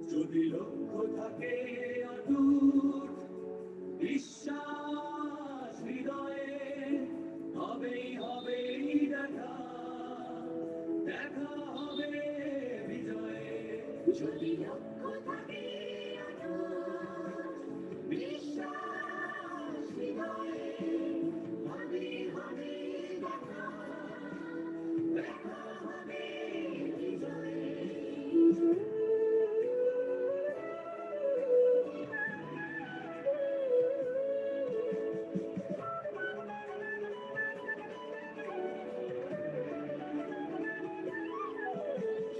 যদি লক্ষ্য থাকে অটুট বিশ্বাস হৃদয়ে, হবেই হবেই দেখা, দেখা হবে বিজয়ে। যদি লক্ষ্য থাকে অটুট বিশ্বাস হৃদয়ে, হবেই হবেই দেখা, দেখা হবে বিজয়ে।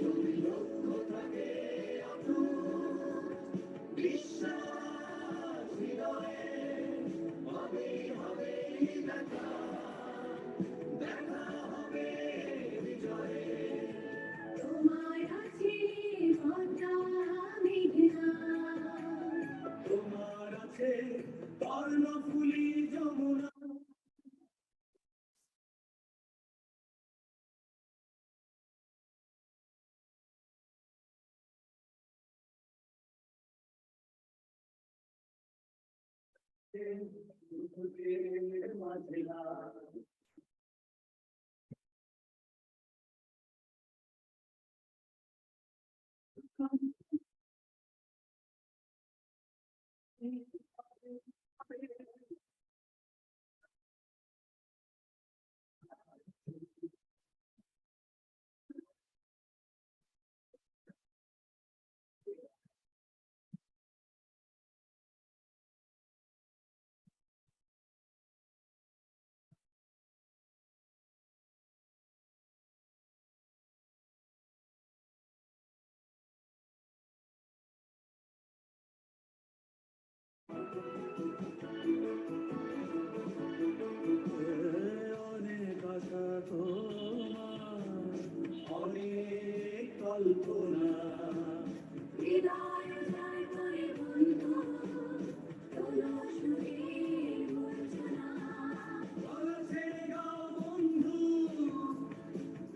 যদি লক্ষ্য থাকে অটুট বিশ্বাস হৃদয়ে, হবেই হবেই দেখা, দেখা হবে বিজয়ে। তোমার আছে ঘটা মেঘনা, তোমার আছে কর্ণফুলী যমুনা। অনেক আশা তোমার, অনেক কল্পনা, হৃদয় জয় করে বন্ধু, তোলো সুরের মূর্ছনা। গলা ছেড়ে গাও বন্ধু,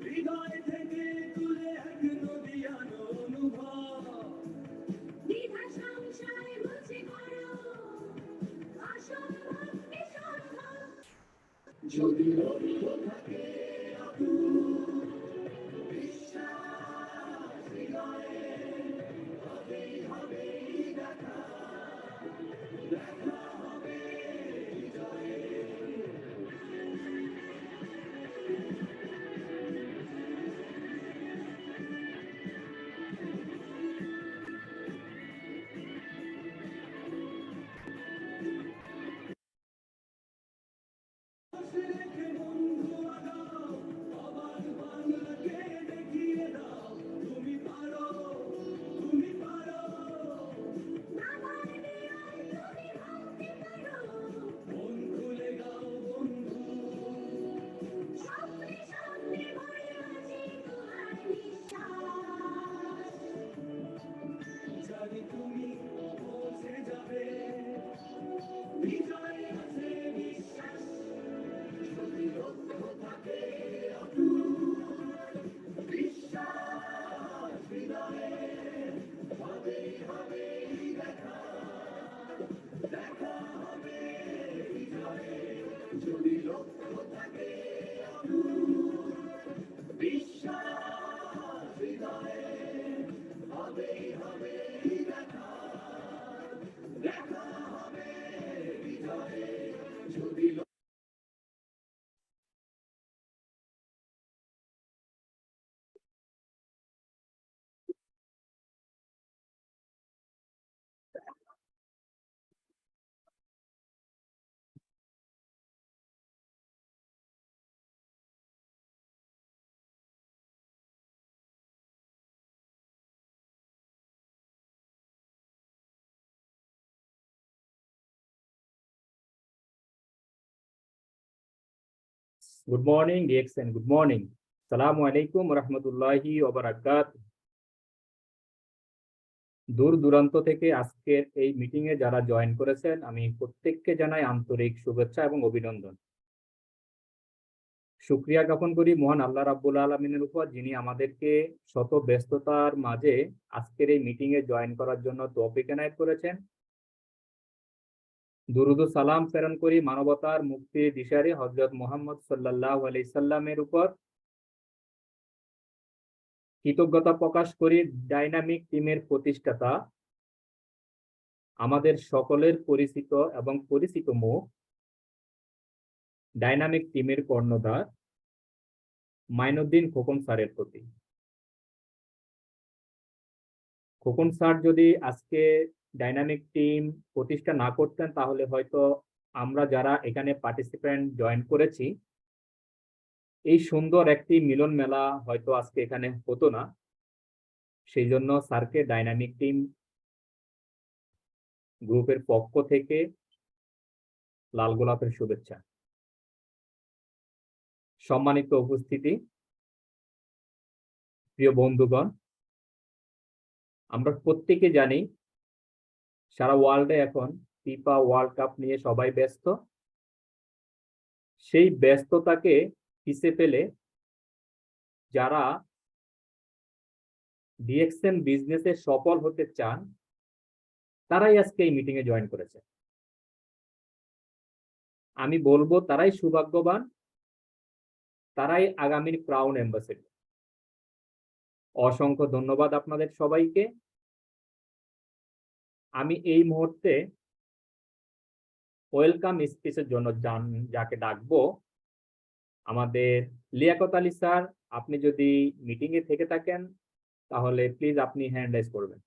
হৃদয় থেকে তুলে এক নদীয়ান অনুভব। দ্বিধা সংশয় মুছে করো, অসম্ভবকে সম্ভব। যদি লক্ষ্য থাকে অটুট বিশ্বাস হৃদয়ে, হবেই হবেই দেখা, দেখা হবে বিজয়ে। রেখে বন্ধু আগাও, অবাক বাংলাকে দেখিয়ে দাও, তুমি পারো, তুমি পারো। বাবার দেয়াল তুমি ভাঙতে পারো, মন খুলে গাও বন্ধু, স্বপ্নে স্বপ্নে ভরে আছে তোমার বিশ্বাস। জানি তুমি পৌঁছে যাবে, বিজয় আছে বিশ্বাস। যদি লক্ষ্য থাকে অটুট বিশ্বাস হৃদয়ে, হবেই হবেই দেখা, দেখা হবে বিজয়ে। যদি লক্ষ্য থাকে অটুট বিশ্বাস হৃদয়ে, হবেই হবেই দেখা, দেখা হবে বিজয়ে। যদি Good morning, DXN. Good morning. Assalamu alaikum warahmatullahi wabarakatuh. দূর দূরান্ত থেকে আজকের এই মিটিং এ যারা জয়েন করেছেন, আমি প্রত্যেককে জানাই আন্তরিক শুভেচ্ছা এবং অভিনন্দন। শুকরিয়া জ্ঞাপন করি মহান আল্লাহ রাব্বুল আলামিনের উপর, যিনি আমাদেরকে শত ব্যস্ততার মাঝে আজকের এই মিটিং এ জয়েন করার জন্য তৌফিক এনায়েত করেছেন। দুরুদ ও সালাম প্রেরণ করি মানবতার মুক্তি দিশারি হযরত মুহাম্মদ সাল্লাল্লাহু আলাইহি সাল্লামের উপর। কৃতজ্ঞতা প্রকাশ করি ডাইনামিক টিমের প্রতিষ্ঠাতা, আমাদের সকলের পরিচিত এবং পরিচিত মুখ, ডাইনামিক টিমের কর্ণধার মাইনুদ্দিন খোকন স্যারের প্রতি। খোকন স্যার যদি আজকে ডাইনামিক টিম প্রতিষ্ঠা না করতেন, তাহলে হয়তো আমরা যারা এখানে পার্টিসিপেন্ট জয়েন করেছি, এই সুন্দর একটি মিলন মেলা হয়তো আজকে এখানে হতো না। সেই জন্য স্যারকে ডাইনামিক টিম গ্রুপের পক্ষ থেকে লাল গোলাপের শুভেচ্ছা। সম্মানিত উপস্থিতি, প্রিয় বন্ধুগণ, আমরা প্রত্যেকে জানি সারা ওয়ার্ল্ডে এখন ফিফা ওয়ার্ল্ড কাপ নিয়ে সবাই ব্যস্ত। সেই ব্যস্ততাকে পিছে ফেলে যারা ডিএক্সএন বিজনেসে সফল হতে চান, তারাই আজকে এই মিটিং এ জয়েন করেছে। আমি বলবো তারাই সৌভাগ্যবান, তারাই আগামীর ক্রাউন অ্যাম্বাসেডর। অসংখ্য ধন্যবাদ আপনাদের সবাইকে। আমি এই মুহূর্তে ওয়েলকাম স্পিচের জন্য যাকে ডাকবো, আমাদের লিয়াকত আলী স্যার। আপনি যদি মিটিং এ থেকে থাকেন তাহলে প্লিজ আপনি হ্যান্ড রাইজ করবেন।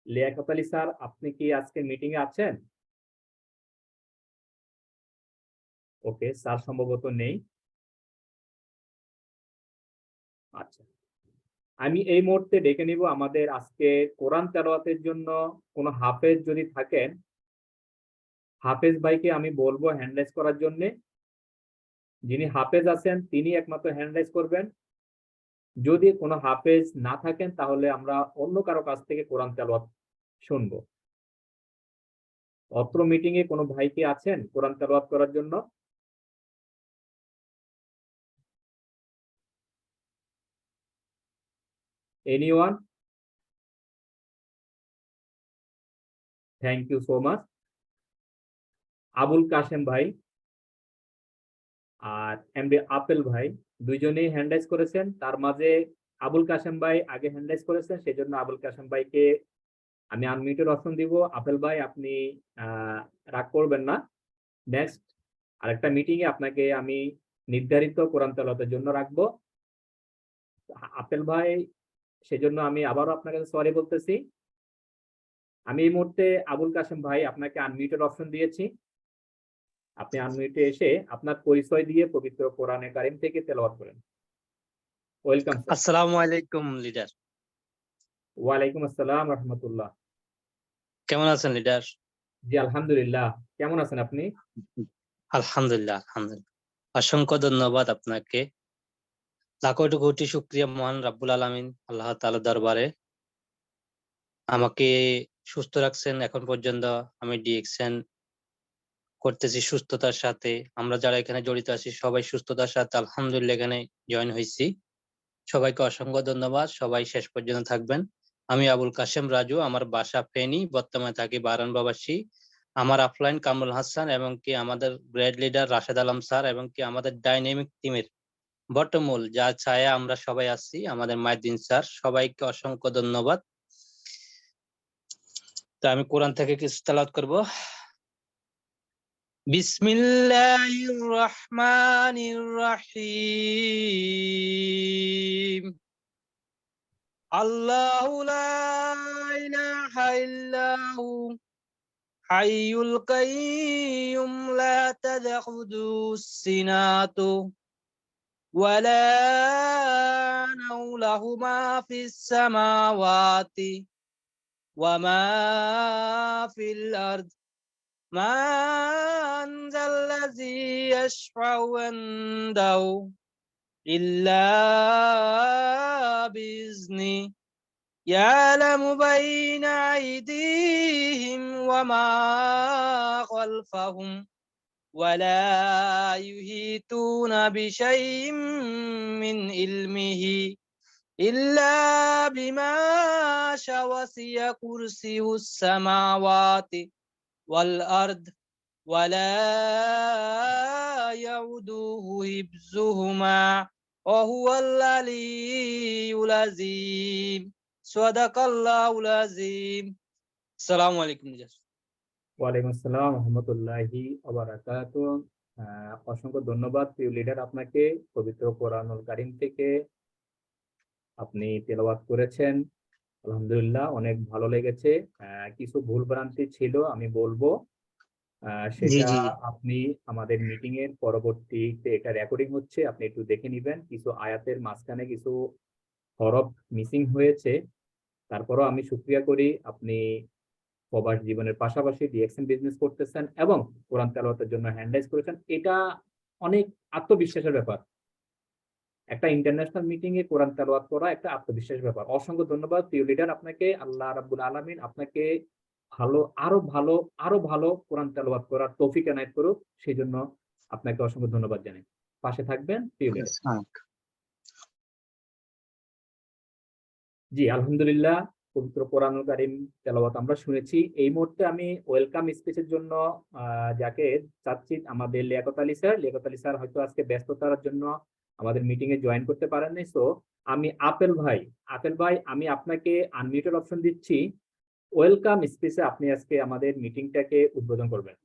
লিয়াকত আলী স্যার, আপনি কি আজকে মিটিং এ আছেন? ওকে, স্যার সম্ভবত নেই। আচ্ছা, আমি এই মুহূর্তে ডেকে নিব আমাদের আজকে কোরআন তেলাওয়াতের জন্য কোন হাফেজ যদি থাকেন, হাফেজ ভাইকে আমি বলবো হ্যান্ড রাইজ করার জন্য। যিনি হাফেজ আছেন তিনি একমাত্র হ্যান্ড রাইজ করবেন। যদি কোনো হাফেজ না থাকেন তাহলে আমরা অন্য কারো কাছ থেকে কোরআন তেলাওয়াত শুনবো। অত্র মিটিং এ কোনো ভাই কি আছেন কোরআন তেলাওয়াত করার জন্য? Anyone? Thank you so much. Abul Kashem ভাই আর এমডি আপেল ভাই দুইজনেই হ্যান্ড রাইজ করেছেন। তার মাঝে আবুল কাশেম ভাই আগে হ্যান্ড রাইজ করেছেন, সেই জন্য আবুল কাশেম ভাইকে আমি আনমিউটের অপশন দিব। আপেল ভাই আপনি রাগ করবেন না, নেক্সট আরেকটা মিটিং এ আপনাকে আমি নির্ধারিত কোরআন তেলাওয়াতের জন্য রাখবো। আপেল ভাই, সেজন্য আমি আবারও আপনার কাছে সরি বলতেছি। আমি এই মুহূর্তে আবুল কাশেম ভাই আপনাকে আনমিউটের অপশন দিয়েছি। আপনি আনমিউটে এসে আপনার পরিচয় দিয়ে পবিত্র কোরআনে কারিম থেকে তেলাওয়াত করেন। Welcome sir. আসসালামু আলাইকুম লিডার। ওয়ালাইকুম আসসালাম রাহমাতুল্লাহ। কেমন আছেন লিডার? জি আলহামদুলিল্লাহ। কেমন আছেন আপনি? আলহামদুলিল্লাহ আলহামদুলিল্লাহ। অসংখ্য ধন্যবাদ আপনাকে। লাখো কোটি শুকরিয়া মহান রাব্বুল আলামিন আল্লাহ তাআলার দরবারে আমাকে সুস্থ রাখছেন এখন পর্যন্ত। আমি ডিএক্সএন করতেছি সুস্থতার সাথে। আমরা যারা এখানে জড়িত আছি সবাই সুস্থতার সাথে আলহামদুলিল্লাহ এখানে জয়েন হয়েছি। সবাইকে অসংখ্য ধন্যবাদ। সবাই শেষ পর্যন্ত থাকবেন। আমি আবুল কাশেম রাজু, আমার বাসা ফেনী, বর্তমানে থাকি বারান প্রবাসী। আমার অফলাইন কামরুল হাসান এবং কি আমাদের grade leader Rashed Alam sir এবং কি আমাদের ডাইনামিক টিমের বটমূল যার ছায়া আমরা সবাই আছি আমাদের মাইদ্দিন স্যার, সবাইকে অসংখ্য ধন্যবাদ। তো আমি কোরআন থেকে কিছু তেলাওয়াত করব। বিসমিল্লাহির রহমানির রহিম। আল্লাহু লা ইলাহা ইল্লাহু হাইয়ুল কাইয়্যুম লা তাখুযুহু সিনাতু ওয়া লা নাওমু লাহু মা ফিস সামাওয়াতি ওয়া মা ফিল আরদ মান যাল্লাযী ইয়াশফাউ ইনদাহু ইল্লা বিইজনি يعلم بين أيديهم وما خلفهم ولا يحيطون بشيء من علمه إلا بما شاء وسع كرسيه السماوات والأرض ولا يعوده حفظهما وهو العلي العظيم صدق الله العظيم السلام عليكم ওয়ালাইকুম আসসালাম রহমতুল্লাহি ওয়া বারাকাতুহু। অসংখ্য ধন্যবাদ প্রিয় লিডার আপনাকে। পবিত্র কোরআনুল কারীম থেকে আপনি তেলাওয়াত করেছেন, আলহামদুলিল্লাহ অনেক ভালো লেগেছে। কিছু ভুল ভ্রান্তি ছিল আমি বলবো, জি সেটা জি আপনি আমাদের মিটিং এর পরবর্তীতে এটা রেকর্ডিং হচ্ছে, আপনি একটু দেখে নিবেন। কিছু আয়াতের মাঝখানে কিছু হরফ মিসিং হয়েছে, তারপরও আমি শুকরিয়া করি আপনি প্রবাস জীবনের পাশাপাশি ডিএক্সএন বিজনেস করতেছেন এবং কোরআন তেলাওয়াতের জন্য হ্যান্ডরাইজ করেছেন। এটা অনেক আত্মবিশ্বাসের ব্যাপার। একটা ইন্টারন্যাশনাল মিটিং এ কোরআন তেলাওয়াত করা একটা আত্মবিশ্বাসের ব্যাপার। অসংখ্য ধন্যবাদ প্রিয় লিডার আপনাকে। আল্লাহ রাব্বুল আলামিন আপনাকে আরো ভালো কোরআন তেলাওয়াত করার তৌফিক এনায়েত করুক। সেই জন্য আপনাকে অসংখ্য ধন্যবাদ জানাই। পাশে থাকবেন প্রিয় লিডার। জি আলহামদুলিল্লাহ, পবিত্র কোরআনুল কারীম তেলাওয়াত আমরা শুনেছি। এই মুহূর্তে আমি ওয়েলকাম স্পিচের জন্য যাকে চাচ্ছি, আমাদের লিয়াকত আলী স্যার। লিয়াকত আলী স্যার হয়তো আজকে ব্যস্ততার জন্য আমাদের মিটিং এ জয়েন করতে পারেননি। সো আমি আপেল ভাই আমি আপনাকে আনমিউটেড অপশন দিচ্ছি। ওয়েলকাম স্পিচে আপনি আজকে আমাদের মিটিংটাকে উদ্বোধন করবেন।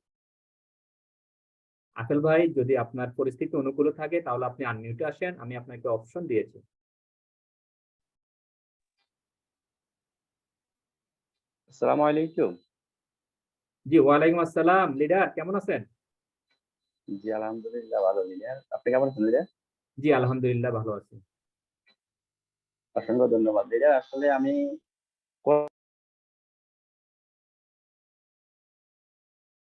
আপেল ভাই, যদি আপনার পরিস্থিতি অনুকূল থাকে তাহলে আপনি আনমিউটে আসেন, আমি আপনাকে অপশন দিয়েছি। আসসালামু আলাইকুম। জি ওয়ালাইকুম আসসালাম। লিডার কেমন আছেন? জি আলহামদুলিল্লাহ ভালো লিডার। আপনি কেমন আছেন লিডার? জি আলহামদুলিল্লাহ ভালো আছি। অসংখ্য ধন্যবাদ লিডার। আসলে আমি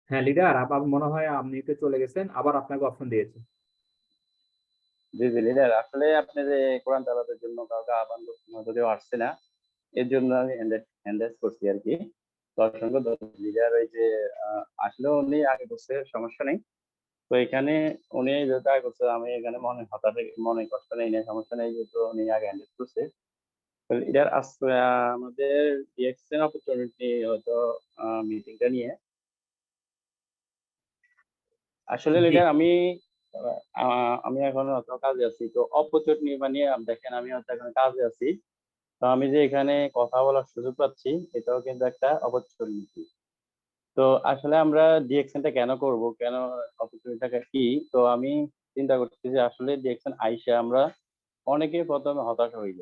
হ্যাঁ লিডার, আবার মনে হয় আপনি তো চলে গেছেন, আবার আপনাকে অপশন দিয়েছে। জি জি লিডার, আসলে আপনি যে কোরআন তেলাওয়াতের জন্য কাউকে আহ্বান করছেন, হয়তো কেউ আসছে না, এর জন্য আমি হ্যান্ডেস করছি আর কি। তো অসংখ্য ধন্যবাদ লিডার। ওই যে আসলে উনি আগে করছে, সমস্যা নেই। তো এখানে উনি যেহেতু আগে করছে, আমি এখানে মনে কষ্ট নেই, না সমস্যা নেই, যেহেতু উনি আগে হ্যান্ডেস করছে। লিডার আজকে আমাদের ডিএক্সএন অপরচুনিটি হয়তো মিটিংটা নিয়ে আসলে জি লিডার আমি এখন হয়তো কাজে আছি। তো অপরচুনিটি মানে দেখেন, আমি হয়তো এখন কাজে আছি। তো আমি যে এখানে কথা বলার সুযোগ পাচ্ছি, এটাও কিন্তু একটা অপরচুনিটি। তো আসলে আমরা ডিএকশনটা কেন করব, কেন অপরচুনিটিটা কি? তো আমি চিন্তা করতেছি যে আসলে ডিএকশন আইসা আমরা অনেকে প্রথমে হতাশা হইল।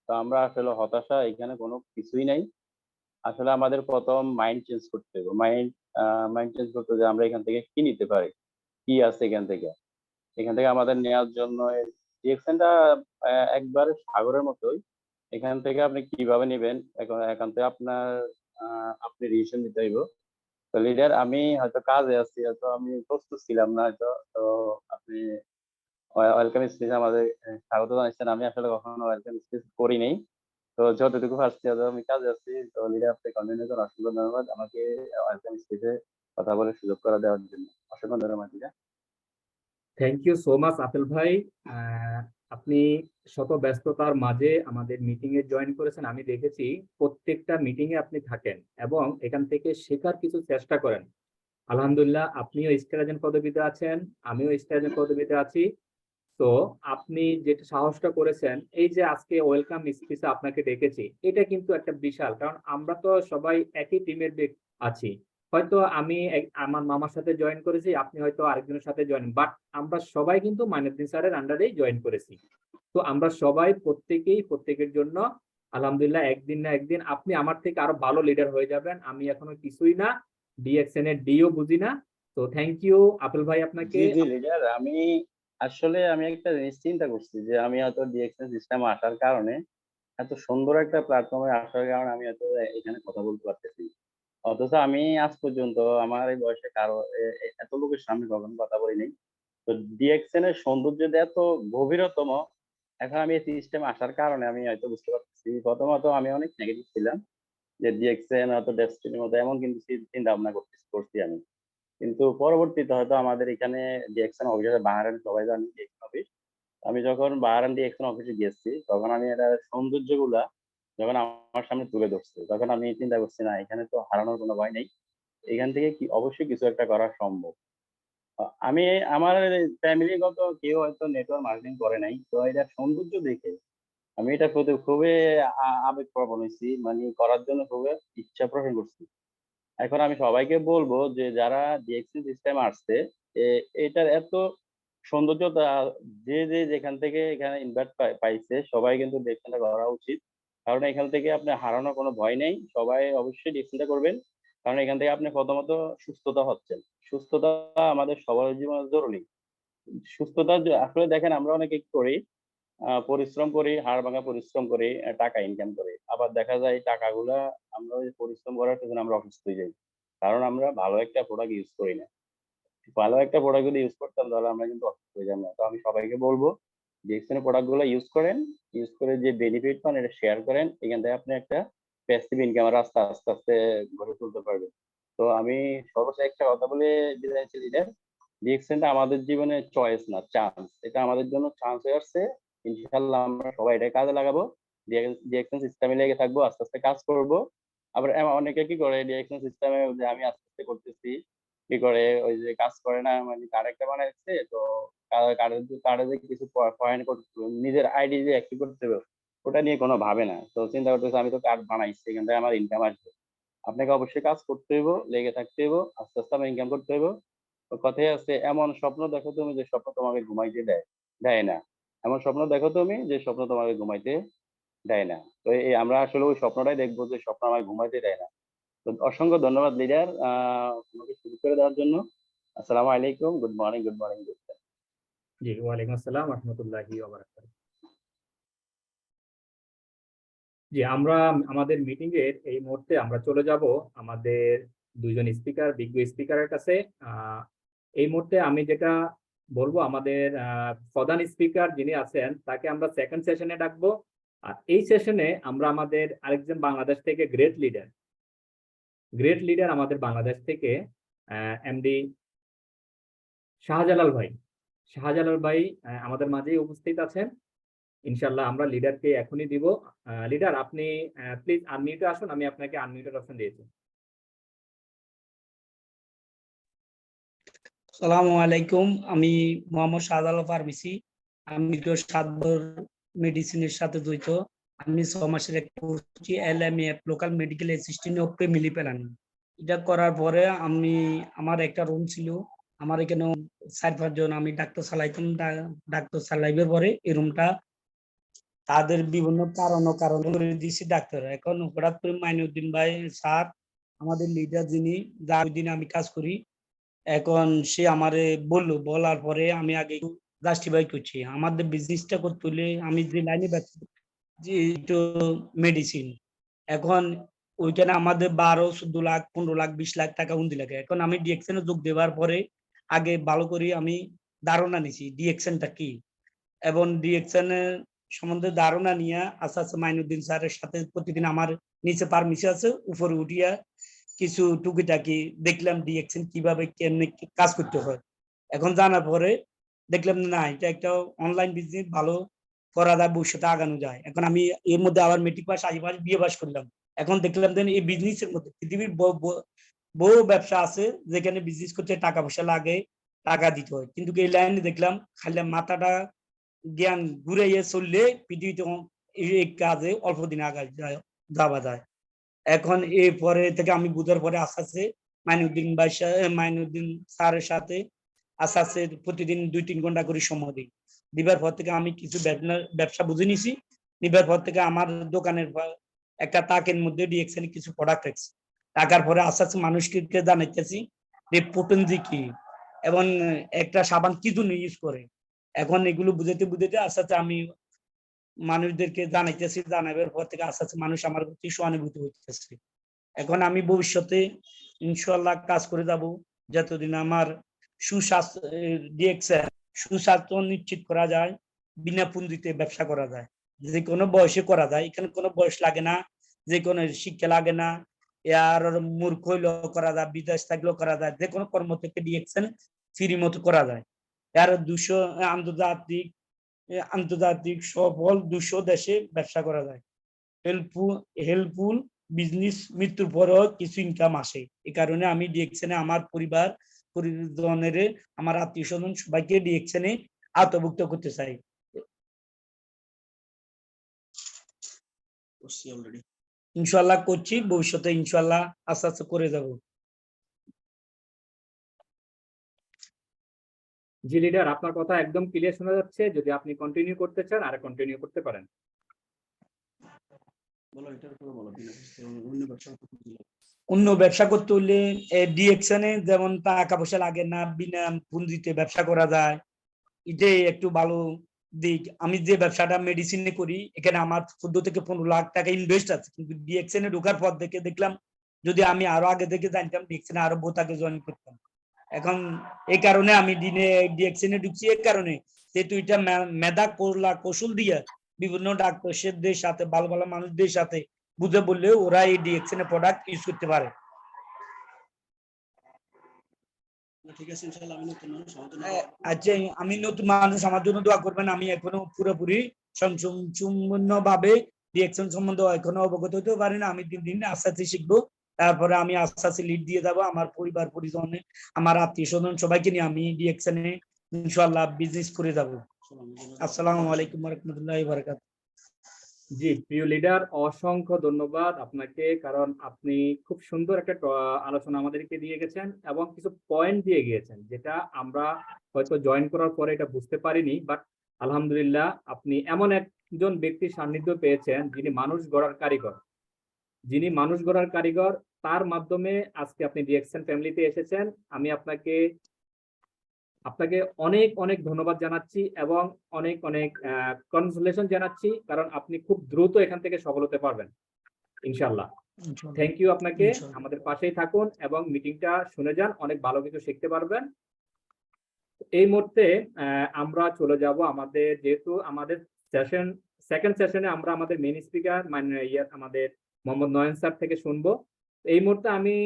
তো আমরা আসলে হতাশা এখানে কোনো কিছুই নাই। আসলে আমাদের প্রথম মাইন্ড চেঞ্জ করতে হবে। মাইন্ড চেঞ্জ করতে যে আমরা এখান থেকে কি নিতে পারি, কি আছে এখান থেকে আমাদের নেওয়ার জন্য ডিএকশনটা একবারে সাগরের মতোই। এখান থেকে আপনি কিভাবে নেবেন, এখান থেকে আপনি ডিসিশন নিতে হইব। তো লিডার, আমি হয়তো কাজে আছি, হয়তো আমি প্রস্তুত ছিলাম না হয়তো। তো আপনি ওয়েলকাম স্পিচ আমাদের স্বাগত জানাচ্ছেন। আমি আসলে কখনো ওয়েলকাম স্পিচ করি নাই। তো যতটুকু পারছি, হয়তো আমি কাজে আছি। তো লিডার, আপনি কন্টিনিউ করেন। অসংখ্য ধন্যবাদ আমাকে ওয়েলকাম স্পিচে কথা বলে সুযোগ করে দেওয়ার জন্য। অসংখ্য ধন্যবাদ leader. Thank you so much Apel ভাই। আপনি শত ব্যস্ততার মাঝে আমাদের মিটিং এ জয়েন করেছেন, আমি দেখেছি। প্রত্যেকটা মিটিং এ আপনি থাকেন এবং এখান থেকে শেখার কিছু চেষ্টা করেন। আলহামদুলিল্লাহ, আপনিও স্টার এজেন্ট পদবিতে আছেন, আমিও স্টার এজেন্ট পদবিতে আছি। তো আপনি যেটা সাহসটা করেছেন, এই যে আজকে ওয়েলকাম স্পিচে আপনাকে ডেকেছি, এটা কিন্তু একটা বিশাল, কারণ আমরা তো সবাই একই টিমের আছি। হয়তো আমি আমার মামার সাথে জয়েন করেছি, আপনি হয়তো আরেকজনের সাথে জয়েন, বাট আমরা সবাই কিন্তু মাইনুদ্দিন স্যারের আন্ডারেই জয়েন করেছি। তো আমরা সবাই প্রত্যেকের জন্য আলহামদুলিল্লাহ একদিন না একদিন আপনি আমার থেকে আরো ভালো লিডার হয়ে যাবেন। আমি এখনো কিছুই না, ডিএক্সএন এর ডিও বুঝি না। তো থ্যাংক ইউ আপেল ভাই আপনাকে। জি জি লিডার, আমি একটা জিনিস চিন্তা করছি যে আমি হয়তো ডিএক্সএন সিস্টেম আসার কারণে, এত সুন্দর একটা প্ল্যাটফর্মে আসার কারণে আমি হয়তো এখানে কথা বলতে পারতেছি। অথচ আমি আজ পর্যন্ত আমার এই বয়সে কারো এত লোকের সামনে কখনো কথা বলিনি। তো ডিএক্সএন এর সৌন্দর্য যে এত গভীরতম, এখন আমি এই সিস্টেম আসার কারণে আমি হয়তো বুঝতে পারছি, প্রথমত আমি অনেক নেগেটিভ ছিলাম যে ডিএক্সএন হয়তো ডেস্টিনির মতো, এমন কিন্তু চিন্তা ভাবনা করছি আমি। কিন্তু পরবর্তীতে হয়তো আমাদের এখানে ডিএক্সএন অফিসে বাহারান সবাই জানি ডিএক্সএন অফিস, আমি যখন বাহারান ডিএক্সএন অফিসে গেছি তখন আমি এটা সৌন্দর্যগুলা যখন আমার সামনে তুলে ধরছে, তখন আমি চিন্তা করছি না এখানে তো হারানোর কোনো ভয় নেই, এখান থেকে কি অবশ্যই কিছু একটা করা সম্ভব। আমি আমার ফ্যামিলিগত কেউ হয়তো নেটওয়ার্ক মার্কেটিং করে নাই, তো এটা সৌন্দর্য দেখে আমি এটা প্রতি খুবই আবেগপ্রবণ হয়েছি, মানে করার জন্য খুবই ইচ্ছা প্রকাশ করছি। এখন আমি সবাইকে বলবো যে যারা ডিএক্সএন সিস্টেম আসছে, এটার এত সৌন্দর্যতা যে যে যেখান থেকে এখানে ইনভাইট পাইছে সবাই কিন্তু ডিএক্সএনটা করা উচিত, কারণ এখান থেকে আপনি হারানোর কোনো ভয় নেই। সবাই অবশ্যই ডিএক্সএনটা করবেন, কারণ এখান থেকে আপনি প্রথমত সুস্থতা হচ্ছেন। সুস্থতা আমাদের সবার জীবনে জরুরি। সুস্থতা আসলে দেখেন আমরা অনেকে কি করি, পরিশ্রম করি, হাড় ভাঙা পরিশ্রম করি, টাকা ইনকাম করি, আবার দেখা যায় টাকাগুলা আমরা ওই পরিশ্রম করার পেছনে আমরা অসুস্থ হয়ে যাই, কারণ আমরা ভালো একটা প্রোডাক্ট ইউজ করি না। ভালো একটা প্রোডাক্ট যদি ইউজ করতাম তাহলে আমরা কিন্তু অসুস্থ হয়ে যাবো না। তো আমি সবাইকে বলবো যে এক্সেনের প্রোডাক্ট গুলো ইউজ করেন, ইউজ করে যে বেনিফিট পান এটা শেয়ার করেন, এখান থেকে আপনি একটা প্যাসিভ ইনকাম রাস্তা আস্তে আস্তে গড়ে তুলতে পারবেন। তো আমি সর্বশেষ একটা কথা বলে বিদায় নিচ্ছি লিডার, ডিএক্সএনটা আমাদের জীবনে চয়েস না, চান্স। এটা আমাদের জন্য চান্স হয়ে আসছে, ইনশাআল্লাহ আমরা সবাই এটা কাজে লাগাবো, ডিএক্সএন সিস্টেমে লেগে থাকবো, আস্তে আস্তে কাজ করব। আবার অনেকে কি করে ডিএক্সএন সিস্টেমে যে আমি আস্তে আস্তে করতেছি, কি করে ওই যে কাজ করে না, মানে কার্ড একটা বানাইছে তো কার্ডে যে কিছু পয়েন্ট করতে নিজের আইডি যে অ্যাক্টিভ করতে হবে ওটা নিয়ে কোনো ভাবে না। তো চিন্তা করতেছে আমি তো কার্ড বানাইছি, এখান থেকে আমার ইনকাম আসবে। আপনাকে অবশ্যই কাজ করতে হইব, লেগে থাকতে হইব, আস্তে আস্তে আমার ইনকাম করতে হইব। কথায় আছে এমন স্বপ্ন দেখো তুমি যে স্বপ্ন তোমাকে ঘুমাইতে দেয় না। এমন স্বপ্ন দেখো তুমি যে স্বপ্ন তোমাকে ঘুমাইতে দেয় না। তো এই আমরা আসলে ওই স্বপ্নটাই দেখবো যে স্বপ্ন আমাকে ঘুমাইতে দেয় না। তো অসংখ্য ধন্যবাদ লিডার আমাকে শুরু করে দেওয়ার জন্য। আসসালামু আলাইকুম, গুড মর্নিং, গুড মর্নিং। জি, ওয়ালাইকুম আসসালাম রহমতুল্লাহি ওয়া বারাকাতুহু। জি, আমরা আমাদের মিটিং এর এই মুহূর্তে আমরা চলে যাব আমাদের দুইজন স্পিকার, বিজ্ঞ স্পিকারের কাছে। এই মুহূর্তে আমি যেটা বলবো, আমাদের প্রধান স্পিকার যিনি আছেন তাকে আমরা সেকেন্ড সেশনে ডাকবো। আর এই সেশনে আমরা আমাদের আরেকজন বাংলাদেশ থেকে গ্রেট লিডার আমাদের বাংলাদেশ থেকে এমডি শাহজালাল ভাই আমাদের মাঝেই উপস্থিত আছেন। ইনশাল্লাহ আমরা লিডারকে এখনই দিব। লিডার আপনি প্লিজ আনমিউটে আসুন, আমি আপনাকে আনমিউটের অপশন দিয়েছি। আসসালামু আলাইকুম, আমি মোহাম্মদ শাহজালাল ফার্মেসি। আমি 7 বছর মেডিসিনের সাথে জড়িত। আমি 6 মাসের একটা কোর্স করছি LMF, local medical assistant of family planning. এটা করার পরে আমার একটা রুম ছিল, আমার এখানে 4-5 জন আমি ডাক্তার চালাইতাম। ডাক্তার চালাইবার পরে এই রুমটা তাদের বিভিন্ন কারণে করে দিয়েছি ডাক্তার। এখন হঠাৎ করে মাইনুদ্দিন ভাই স্যার আমাদের লিডার, যিনি যার দিন আমি কাজ করি, এখন সে আমারে বলার পরে আমি আগে জাস্টিফাই করছি আমাদের বিজনেসটা করতে হলে আমি যে লাইনে যে মেডিসিন। এখন ওইখানে আমাদের 12-14 লাখ 15 লাখ 20 লাখ টাকা উন্দি লাগে। এখন আমি ডিএক্সএন যোগ দেওয়ার পরে আগে ভালো করে আমি ধারণা নিছি ডিএক্সএনটা কি, এবং ডিএক্সএন এর সম্বন্ধে ধারণা নিয়ে আস্তে আস্তে মাইনুদ্দিন স্যারের সাথে প্রতিদিন আমার নিচে পারমিশন আছে, উপরে উঠিয়া কিছু টুকিটাকি দেখলাম ডিএক্সএন কিভাবে কেমনে কাজ করতে হয়। এখন জানার পরে দেখলাম না এটা একটা অনলাইন বিজনেস ভালো করা যায়, ভবিষ্যতে আগানো যায়। এখন আমি এর মধ্যে আবার matric pass, iPAS, BA pass করলাম। এখন দেখলাম দেন এই বিজনেসের মধ্যে পৃথিবীর বহু ব্যবসা আছে যেখানে বিজনেস করতে টাকা পয়সা লাগে, টাকা দিতে হয়, কিন্তু এই লাইনে দেখলাম খালি মাথাটা জ্ঞান ঘুরাইয়ে চললে পৃথিবীতে এই কাজে অল্প দিন আগে যাওয়া যায়। এখন এরপরে থেকে আমি বুঝার পরে আস্তে আস্তে মাইনুদ্দিন স্যারের সাথে আস্তে আস্তে প্রতিদিন 2-3 ঘন্টা করে সময় দিই। দিবার পর থেকে আমি কিছু ব্যবসা বুঝে নিছি। নিবার পর থেকে আমার দোকানের একটা তাকের মধ্যে ডিএক্সএন কিছু প্রোডাক্ট রাখছি। রাখার পরে আস্তে আস্তে মানুষকে জানাইতেছি যে পোটেনজি কি এবং একটা সাবান কি জন্য ইউজ করে। এখন এগুলো বুঝাইতে আস্তে আস্তে আমি মানুষদেরকে জানাইতেছি। জানাবার পর থেকে আস্তে আস্তে মানুষ আমার প্রতি সহানুভূতি হইতেছে। এখন আমি ভবিষ্যতে ইনশাআল্লাহ কাজ করে যাব যতদিন আমার সুস্বাস্থ্য নিশ্চিত করা যায়, বিনা পুঁজিতে ব্যবসা করা যায়, যে কোনো বয়সে করা যায়, এখানে কোনো বয়স লাগে না, যে কোনো শিক্ষা লাগে না, আর মূর্খ হইলেও করা যায়, বিদেশ থাকলেও করা যায়, যে কোনো কর্ম থেকে ডিএক্সএন ফ্রি মতো করা যায়। আর 200 আন্তর্জাতিক সফল 200 দেশে ব্যবসা করা যায়। হেল্পফুল বিজনেস, মৃত্যুর পরেও কিছু ইনকাম আসে। এই কারণে আমি ডিএক্সএনে আমার পরিজনের, আমার আত্মীয় স্বজন সবাইকে ডিএক্সএনে আওতাভুক্ত করতে চাই। ইনশাল্লাহ করছি, ভবিষ্যতে ইনশাল্লাহ আস্তে আস্তে করে যাব। জি লিডার, আপনার কথা একদম ক্লিয়ার শোনা যাচ্ছে। যদি আপনি কন্টিনিউ করতে চান আর কন্টিনিউ করতে পারেন। অন্য ব্যবসা করতে হলে ডিএক্সএনে যেমন টাকা পয়সা লাগে না, বিনা পুঁজিতে ব্যবসা করা যায়, এটাই একটু ভালো দিক। আমি যে ব্যবসাটা মেডিসিনে করি, এখানে আমার 14 থেকে 15 লাখ টাকা ইনভেস্ট আছে, কিন্তু ডিএক্সএনে ঢোকার পর থেকে দেখলাম যদি আমি আরো আগে থেকে জানতাম ডিএক্সএনে আরো বোতাকে জয়েন করতাম। এখন এই কারণে আমি ডিএক্সএনে ঢুকছি, এই কারণে যেহেতু এটা মেধা কৌশল দিয়ে বিভিন্ন ডাক্তারদের সাথে, ভালো ভালো মানুষদের সাথে বুঝে বললে ওরা এই ডিএক্সএন প্রোডাক্ট ইউজ করতে পারে। আচ্ছা, আমি নতুন মানুষ, আমার জন্য দোয়া করবেন। আমি এখনো পুরোপুরি সম্পূর্ণ ভাবে ডিএক্সএন সম্বন্ধে এখনো অবগত হতে পারি না। আমি দিন দিন আস্তে আস্তে শিখবো, তারপরে আমি আস্তে আস্তে লিড দিয়ে যাবো। আমার পরিবার পরিজনে, আমার আত্মীয় স্বজন সবাইকে নিয়ে আমি ডিএক্সএনে ইনশাআল্লাহ বিজনেস করে যাবো। আসসালামু আলাইকুম ওয়া রাহমাতুল্লাহি ওয়া বারাকাতুহু। জি প্রিয় লিডার, অসংখ্য ধন্যবাদ আপনাকে, কারণ আপনি খুব সুন্দর একটা আলোচনা আমাদেরকে দিয়ে গেছেন এবং কিছু পয়েন্ট দিয়ে গিয়েছেন যেটা আমরা হয়তো জয়েন করার পরে এটা বুঝতে পারিনি, বাট আলহামদুলিল্লাহ আপনি এমন একজন ব্যক্তির সান্নিধ্য পেয়েছেন যিনি মানুষ গড়ার কারিগর, তার মাধ্যমে আজকে আপনি ডিএক্সএন ফ্যামিলিতে এসেছেন। আমি আপনাকে অনেক অনেক ধন্যবাদ জানাচ্ছি এবং অনেক অনেক কনগ্রাচুলেশন জানাচ্ছি, কারণ আপনি খুব দ্রুত এখান থেকে সফল হতে পারবেন ইনশাআল্লাহ। থ্যাংক ইউ আপনাকে। আমাদের পাশেই থাকুন এবং মিটিংটা শুনে যান, অনেক ভালো কিছু শিখতে পারবেন। এই মুহূর্তে আমরা চলে যাব আমাদের, যেহেতু আমাদের সেকেন্ড সেশনে আমরা আমাদের মেইন স্পিকার আমাদের মোহাম্মদ নয়ন স্যার থেকে শুনবো। এই মুহূর্তে আমি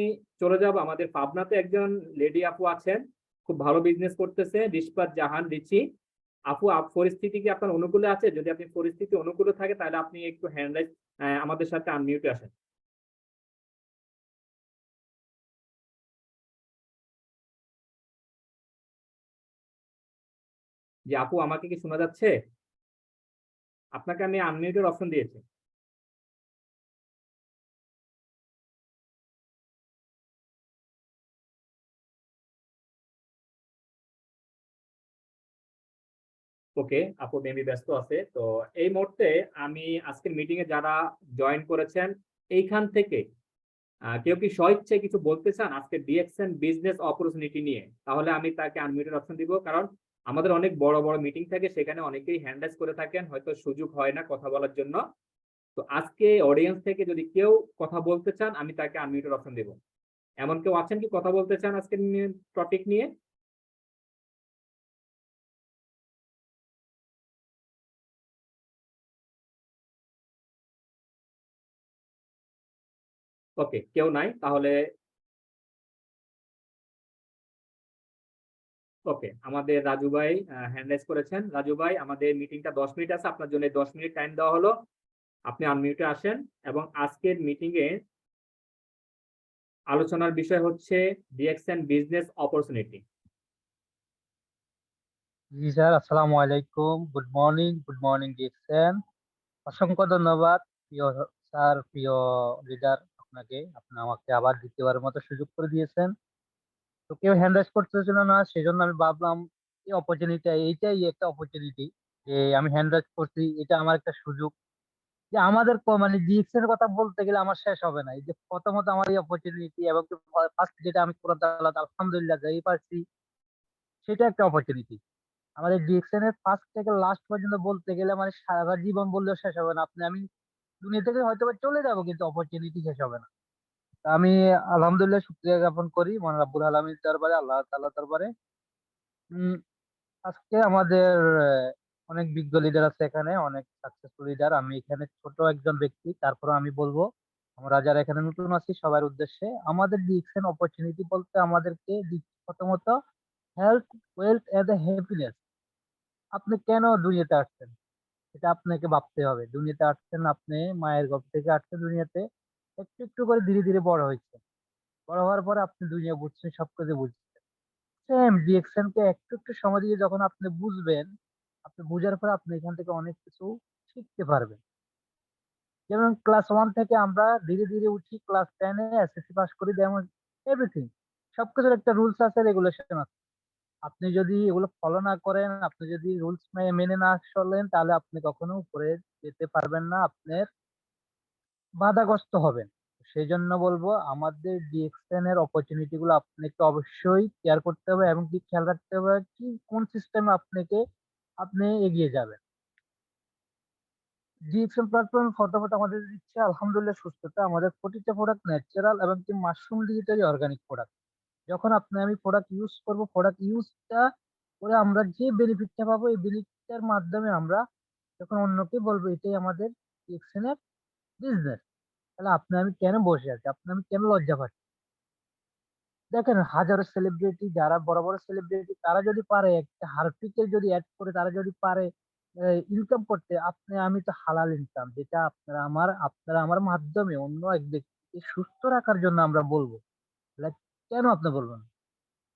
চলে যাব আমাদের পাবনাতে একজন লেডি আপু আছেন, খুব ভালো বিজনেস করতেছে, রিশপাত জাহান রিচি আপু। পরিস্থিতি কি আপনার অনুকূলে আছে? যদি আপনি পরিস্থিতি অনুকূলে থাকে তাহলে আপনি একটু হ্যান্ড রাইজ আমাদের সাথে আনমিউটে আসেন। যে আপু, আমাকে কি শোনা যাচ্ছে? আপনাকে আমি আনমিউটের অপশন দিয়েছি। ওকে, আপু মেবি ব্যস্ত আছে। তো এই মুহূর্তে আমি আজকের মিটিং এ যারা জয়েন করেছেন, এইখান থেকে কেউ কি স্বইচ্ছে কিছু বলতে চান আজকে ডিএক্সএন বিজনেস অপরচুনিটি নিয়ে? তাহলে আমি তাকে আনমিউটের অপশন দিব, কারণ আমাদের অনেক বড় বড় মিটিং থাকে, সেখানে অনেকেই হ্যান্ড রাইজ করে থাকেন, হয়তো সুযোগ হয় না কথা বলার জন্য। তো আজকে অডিয়েন্স থেকে যদি কেউ কথা বলতে চান, আমি তাকে আনমিউটের অপশন দেব। এমন কেউ আছেন কি কথা বলতে চান আজকের টপিক নিয়ে? ওকে, কেউ নাই তাহলে। ওকে, আমাদের রাজু ভাই হ্যান্ড রাইজ করেছেন। রাজু ভাই, আমাদের মিটিংটা 10 মিনিট আছে, আপনার জন্য 10 মিনিট টাইম দেওয়া হলো, আপনি আনমিউটে আসেন। এবং আজকের মিটিং এ আলোচনার বিষয় হচ্ছে ডিএক্সএন বিজনেস অপরচুনিটি। জি স্যার, আসসালামু আলাইকুম। Good morning DXN. অসংখ্য ধন্যবাদ প্রিয় স্যার, প্রিয় লিডার, আপনাকে। আপনি আমাকে আবার দ্বিতীয়বারের মতো সুযোগ করে দিয়েছেন। তো কেউ হ্যান্ড রাইজ করতেছিল না, সেজন্য আমি ভাবলাম এই অপরচুনিটি, এইটাই একটা অপরচুনিটি যে আমি হ্যান্ড রাইজ করছি। এটা আমার একটা সুযোগ যে আমাদের মানে ডিএক্সএন এর কথা বলতে গেলে আমার শেষ হবে না। এই যে প্রথমত আমার এই অপরচুনিটি, এবং ফার্স্ট যেটা আমি কোরআন তাআলা আলহামদুলিল্লাহ যেই পারছি, সেটা একটা অপরচুনিটি। আমাদের ডিএক্সএন এর ফার্স্ট থেকে লাস্ট পর্যন্ত বলতে গেলে মানে সারা জীবন বললেও শেষ হবে না। আমি দুনিয়া থেকে হয়তো বা চলে যাব, কিন্তু অপরচুনিটি শেষ হবে না। তা আমি আলহামদুলিল্লাহ শুকরিয়া জ্ঞাপন করি মহান রাব্বুল আলামিনের দরবারে, আল্লাহ তাআলার দরবারে। উম আজকে আমাদের অনেক বিজ্ঞ লিডার আছে এখানে, অনেক সাকসেসফুল লিডার। আমি এখানে ছোট একজন ব্যক্তি, তারপরে আমি বলবো আমরা যারা এখানে নতুন আছি সবার উদ্দেশ্যে, আমাদের ডিএক্সএন অপরচুনিটি বলতে আমাদেরকে দিচ্ছে প্রথমত হেলথ, ওয়েলথ এন্ড হ্যাপিনেস। আপনি কেন দুনিয়াতে আসছেন এটা আপনাকে ভাবতে হবে। দুনিয়াতে আসছেন, আপনি মায়ের গর্ভ থেকে আসছেন দুনিয়াতে, একটু একটু করে ধীরে ধীরে বড় হয়েছে। বড় হওয়ার পরে আপনি দুনিয়া বুঝছেন, সবকিছু বুঝছেন। সেম ডিএক্সএন কে একটু একটু সময় দিয়ে যখন আপনি বুঝবেন, আপনি বুঝার পরে আপনি এখান থেকে অনেক কিছু শিখতে পারবেন। যেমন ক্লাস 1 থেকে আমরা ধীরে ধীরে উঠি, ক্লাস 10-এ এসএসসি পাস করি, যেমন এভরিথিং সবকিছুর একটা রুলস আছে, রেগুলেশন আছে। আপনি যদি এগুলো ফলো না করেন, আপনি যদি রুলস মেনে না চলেন, তাহলে আপনি কখনো উপরে যেতে পারবেন না, আপনার বাধাগ্রস্ত হবেন। সেই জন্য বলবো আমাদের ডিএক্সএন এর অপরচুনিটি গুলো আপনাকে অবশ্যই কেয়ার করতে হবে এবং কি খেয়াল রাখতে হবে কি কোন সিস্টেমে আপনি এগিয়ে যাবেন। ডিএক্সএন প্ল্যাটফর্ম প্রথমত আমাদের দিচ্ছে আলহামদুলিল্লাহ সুস্থতা। আমাদের প্রতিটা প্রোডাক্ট ন্যাচারাল এবং কি মাশরুম ডিজিটালি অর্গানিক প্রোডাক্ট। যখন আমি প্রোডাক্ট ইউজ করব, প্রোডাক্ট ইউজটা করে আমরা যে বেনিফিটটা পাবো, এই বেনিফিটটার মাধ্যমে আমরা যখন অন্যকে বলবো এটাই আমাদের ডিএক্সএন এর বিজনেস, তাহলে আমি কেন বসে আছি, আমি কেন লজ্জা পাচ্ছি? দেখেন হাজারো সেলিব্রিটি, যারা বড় বড় সেলিব্রিটি, তারা যদি পারে একটা হারপিকেল যদি অ্যাড করে, তারা যদি পারে ইনকাম করতে, আমি তো হালাল ইনকাম, যেটা আপনারা আমার মাধ্যমে অন্য এক ব্যক্তিকে সুস্থ রাখার জন্য আমরা বলবো, তাহলে কেন আপনি বলবেন না?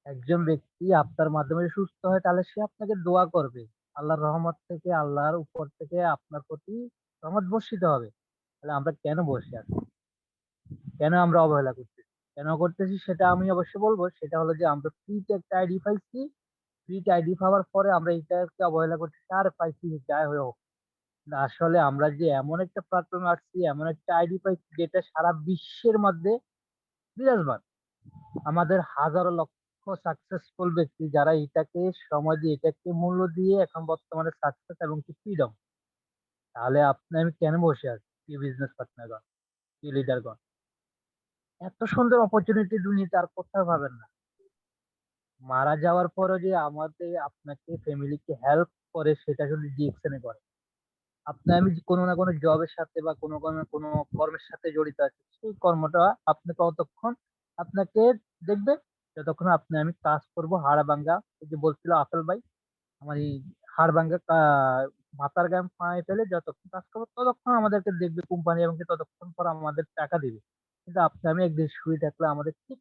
একজন ব্যক্তি আপনার মাধ্যমে যদি সুস্থ হয়, তাহলে সে আপনাকে দোয়া করবে, আল্লাহর রহমত থেকে, আল্লাহর উপর থেকে আপনার প্রতি রহমত বর্ষিত হবে। তাহলে আমরা কেন বসে আছি, কেন আমরা অবহেলা করতেছি? কেন করতেছি সেটা আমি অবশ্যই বলবো। সেটা হলো যে আমরা ফ্রিতে একটা আইডি পাইছি, ফ্রিতে আইডি পাওয়ার পরে আমরা এটাকে অবহেলা করতেছি, আর পাইছি যাই হয়ে হোক। কিন্তু আসলে আমরা যে এমন একটা প্ল্যাটফর্মে আসছি, এমন একটা আইডি পাইছি যেটা সারা বিশ্বের মধ্যে বিরাজমান। আমাদের হাজারো লক্ষ সাকসেসফুল ব্যক্তি যারা এটাকে সময় দিয়ে, এটাকে মূল্য দিয়ে এখন বর্তমানে সাকসেস এবং কি ফ্রিডম। তাহলে আমি কেন বসে আছি? কি বিজনেস পার্টনারগণ, কি লিডারগণ, এত সুন্দর অপরচুনিটি দুনিয়াতে আর কোথাও পাবেন না। মারা যাওয়ার পরও যে আপনাকে ফ্যামিলিকে হেল্প করে, সেটা শুধু ডিএক্সএন এ করে। আমি যে কোনো না কোনো জবের সাথে বা কোনো কর্মের সাথে জড়িত আছি, সেই কর্মটা আপনি ততক্ষণ আপনাকে দেখবে যতক্ষণ আমি কাজ করব হাড় ভাঙ্গা। ওই যে বলছিল আপেল ভাই, আমার এই হাড় ভাঙ্গা মাথার গাম পায়ে ফেলে যতক্ষণ কাজ করবো, ততক্ষণ আমাদেরকে দেখবে কোম্পানি, এবং কি ততক্ষণ পর আমাদের টাকা দিবে। কিন্তু আমি একদিন শুয়ে থাকলে আমাদের ঠিক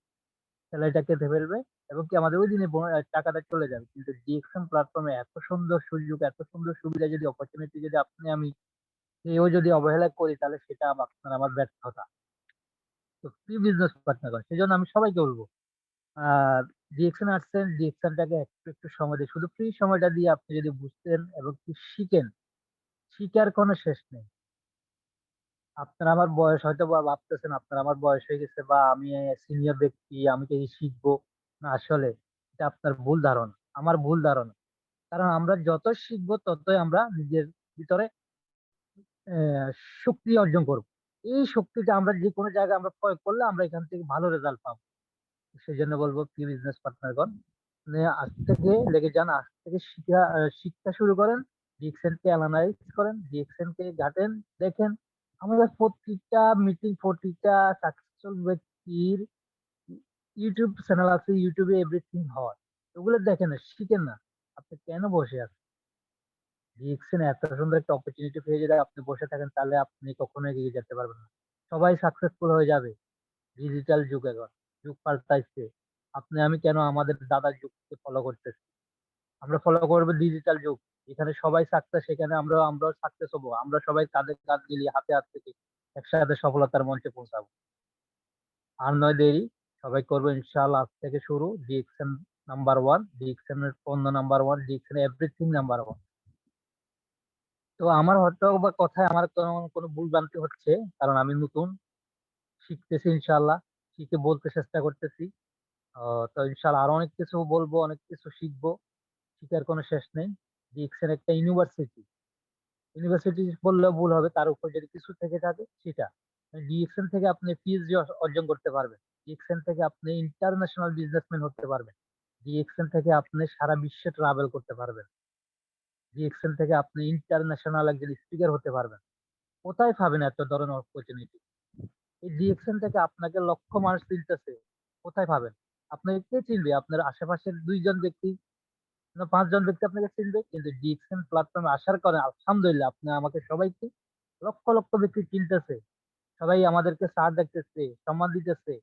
স্যালারিটা কেটে ফেলবে, এবং কি আমাদের ওই দিনে টাকাটা চলে যাবে। কিন্তু ডিএক্সএন প্ল্যাটফর্মে এত সুন্দর সুযোগ, এত সুন্দর সুবিধা, যদি অপরচুনিটি যদি আমি কেউ যদি অবহেলা করি, তাহলে সেটা আমার ব্যর্থতা। তো কি বিজনেস পার্টনার করে, সেই জন্য আমি সবাইকে বলবো আর ডিএক্সএন আসছেন, ডিএক্সএনটাকে একটু একটু সময় দিয়ে, শুধু ফ্রি সময়টা দিয়ে আপনি যদি বুঝতেন এবং কি শিখেন, শিখার কোনো শেষ নেই। আপনার আমার বয়স হয়তো বা ভাবতেছেন আপনার আমার বয়স হয়ে গেছে, বা আমি সিনিয়র ব্যক্তি, আমি কি শিখবো না, আসলে এটা আপনার ভুল ধারণা, আমার ভুল ধারণা। কারণ আমরা যত শিখবো ততই আমরা নিজের ভিতরে আহ, শক্তি অর্জন করব। এই শক্তিটা আমরা যে কোনো জায়গায় আমরা প্রয়োগ করলে আমরা এখান থেকে ভালো রেজাল্ট পাবো। সেই জন্য বলবো কি বিজনেস পার্টনারগণ, আজ থেকে লেগে যান, আজ থেকে শিক্ষা শুরু করেন, ডিএক্সএন কে অ্যানালাইজ করেন, ডিএক্সএন কে ঘাটেন, দেখেন আমাদের প্রতিটা মিটিং, প্রতিটা সাকসেসফুল ব্যক্তির ইউটিউব চ্যানেল আছে, ইউটিউবে এভরিথিং হয়, ওগুলো দেখেন না, শিখেন না। আপনি কেন বসে আছেন? ডিএক্সএন এত সুন্দর একটা অপরচুনিটি পেয়ে যদি আপনি বসে থাকেন, তাহলে আপনি কখনো এগিয়ে যেতে পারবেন না। সবাই সাকসেসফুল হয়ে যাবে। ডিজিটাল যুগ, এখন যুগ পাল্টাইছে। আমি কেন আমাদের দাদার যুগকে ফলো করতেছি? আমরা ফলো করবো ডিজিটাল যুগ, এখানে সবাই সাকসেস, সেখানে আমরাও সাকসেস হবো। আমরা সবাই কাঁধে কাঁধ মিলিয়ে, হাতে হাত থেকে একসাথে সফলতার মঞ্চে পৌঁছাবো। আর নয় দেরি, সবাই করবো ইনশাআল্লাহ। আজ থেকে শুরু, ডিএক্সএন নাম্বার 1, ডিএক্সএন এর পণ্য নাম্বার 1, ডিএক্সএন এভরিথিং নাম্বার 1। তো আমার হয়তো বা কথায় আমার কোনো ভুল ভ্রান্তি হচ্ছে, কারণ আমি নতুন, শিখতেছি ইনশাআল্লাহ, শিখে বলতে চেষ্টা করতেছি। তো ইনশাআল্লাহ আরো অনেক কিছু বলবো, অনেক কিছু শিখবো, শিখার কোনো শেষ নেই। ডিএক্সএন একটা ইউনিভার্সিটি, ইউনিভার্সিটি বললেও ভুল হবে, তার উপর যদি কিছু থেকে থাকে সেটা। ডিএক্সএন থেকে আপনি পিএইচডি অর্জন করতে পারবেন, ডিএক্সএন থেকে আপনি ইন্টারন্যাশনাল বিজনেসম্যান হতে পারবেন, ডিএক্সএন থেকে আপনি সারা বিশ্বে ট্রাভেল করতে পারবেন। ডিএক্সএন থেকে আপনি ইন্টারন্যাশনাল একজন স্পিকার হতে পারবেন। কোথায় পাবেন এত ধরনের অপরচুনিটি? এই ডিএক্সএন থেকে আপনাকে লক্ষ মানুষ চিনতেছে, কোথায় পাবেন? আপনাকে কে চিনবে? আপনার আশেপাশের 2 জন ব্যক্তি না 5 জন ব্যক্তি আপনাকে চিনবে, কিন্তু ডিএক্সএন প্ল্যাটফর্মে আসার কারণে আলহামদুলিল্লাহ আপনি আমাকে সবাইকে লক্ষ লক্ষ ব্যক্তি চিনতেছে, সবাই আমাদেরকে স্যার দেখতেছে, সম্মান দিতেছে।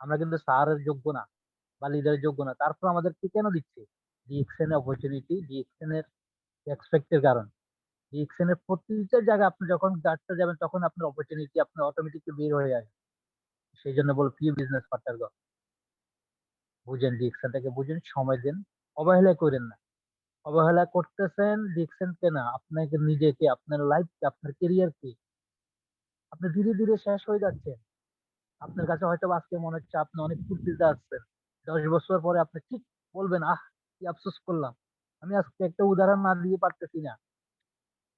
আমরা কিন্তু স্যারের যোগ্য না বা লিডারের যোগ্য না, তারপর আমাদেরকে কেন দিচ্ছে? ডিএক্সএন অপরচুনিটি, ডিএক্সএন এর রেসপেক্টের কারণ। ডিএক্সএন এর প্রতিটা জায়গায় আপনি যখন গাড়তে যাবেন তখন আপনার অপরচুনিটি আপনার অটোমেটিকলি বের হয়ে আসবে। সেই জন্য বল প্রিয় বিজনেস পার্টনার, বুঝেন ডিএক্সএনটাকে, বুঝেন, সময় দেন, অবহেলা করেন না। অবহেলা করতেছেন ডিএক্সএনকে না, আপনাকে নিজেকে, আপনার লাইফকে, আপনার কেরিয়ারকে। আপনি ধীরে ধীরে শেষ হয়ে যাচ্ছেন। আপনার কাছে হয়তো আজকে মনে হচ্ছে আপনি অনেক ফুর্তিতে আসছেন, 10 বছর পরে আপনি ঠিক বলবেন, আহ কি আফসোস করলাম। আমি আজকে একটা উদাহরণ না দিয়ে পারতেছি না।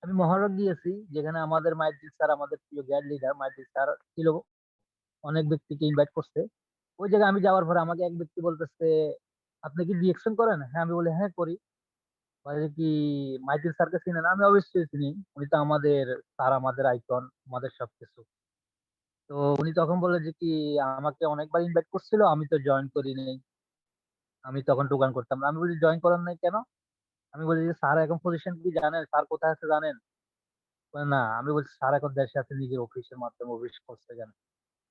আমি মহারক গিয়েছি, যেখানে আমাদের মাইদ্রিদ স্যার, আমাদের প্রিয় গ্যাড লিডার মাইদ্রিদ স্যার ছিল, অনেক ব্যক্তিকে ইনভাইট করছে। ওই জায়গায় আমি যাওয়ার পরে আমাকে এক ব্যক্তি বলতেছে, আপনি কি ডিএক্সএন করেন? হ্যাঁ, আমি বলি হ্যাঁ করি। বলে যে কি মাইকেল স্যারকে চিনেন? আমি অবশ্যই চিনি, উনি তো আমাদের স্যার, আমাদের আইকন, আমাদের সবকিছু। তো উনি তখন বলে যে কি আমাকে অনেকবার ইনভাইট করছিল, আমি তো জয়েন করি নাই। আমি তখন দোকান করতাম না। আমি বলি জয়েন করেন নাই কেন? আমি বলি যে স্যার এখন পজিশন কি জানেন? স্যার কোথায় আছে জানেন? বলে, না। আমি বলছি স্যার এখন দেশে আছে, নিজের অফিসের মাধ্যমে অফিস করছে। কেন?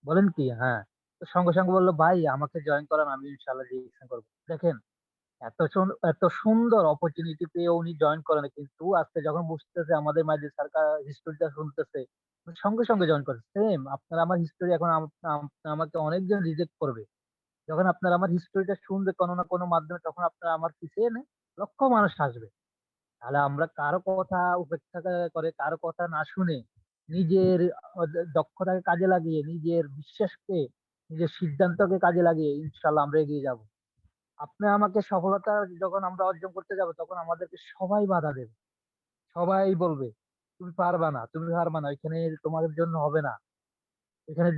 বলেন কি? হ্যাঁ। তো সঙ্গে সঙ্গে বললো, ভাই আমাকে জয়েন করান, আমি ইনশাল্লাহ ডিরেকশন করবো। দেখেন, এত সুন্দর অপরচুনিটি পেয়ে উনি জয়েন করেন, কিন্তু আজকে যখন বুঝতেছে আমাদের মাঝে সরকার হিস্টোরিটা শুনতেছে, উনি সঙ্গে সঙ্গে জয়েন করে। সেম আপনার আমার হিস্টোরি এখন আমাকে অনেকজন রিজেক্ট করবে। যখন আপনার আমার হিস্টোরিটা শুনবে কোনো না কোনো মাধ্যমে, তখন আপনার আমার পিছিয়ে এনে লক্ষ মানুষ আসবে। তাহলে আমরা কারো কথা উপেক্ষা করে, কারো কথা না শুনে, নিজের দক্ষতাকে কাজে লাগিয়ে, নিজের বিশ্বাসকে, নিজের সিদ্ধান্তকে কাজে লাগিয়ে ইনশাল্লাহ আমরা এগিয়ে যাব। আপনি আমাকে সফলতা যখন আমরা অর্জন করতে যাব, তখন আমাদেরকে সবাই বাধা দেবে, সবাই বলবে তুমি পারবা না, তুমি পারবা না, এখানে তোমাদের জন্য হবে না, এখানে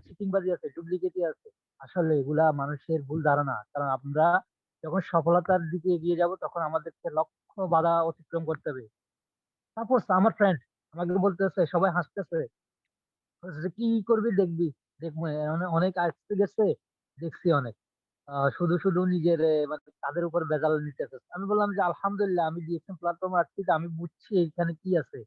চিটিংবাজি আছে, ডুপ্লিকেটি আছে। আসলে এগুলা মানুষের ভুল ধারণা, কারণ আমরা যখন সফলতার দিকে এগিয়ে যাব তখন আমাদেরকে লক্ষ বাধা অতিক্রম করতে হবে। সাপোজ আমার ফ্রেন্ড আমাকে বলতেছে, সবাই হাসতেছে, বলতেছে, কি করবি দেখবি, দেখবো, অনেক আসতে গেছে, দেখছি অনেক, শুধু শুধু নিজের মানে তাদের উপর ভেজাল নিতেছে। আমি বললাম যে আলহামদুলিল্লাহ, আমি ডিএক্সএম প্ল্যাটফর্মে আসছি, তো আমি বুঝছি এখানে কি আছে।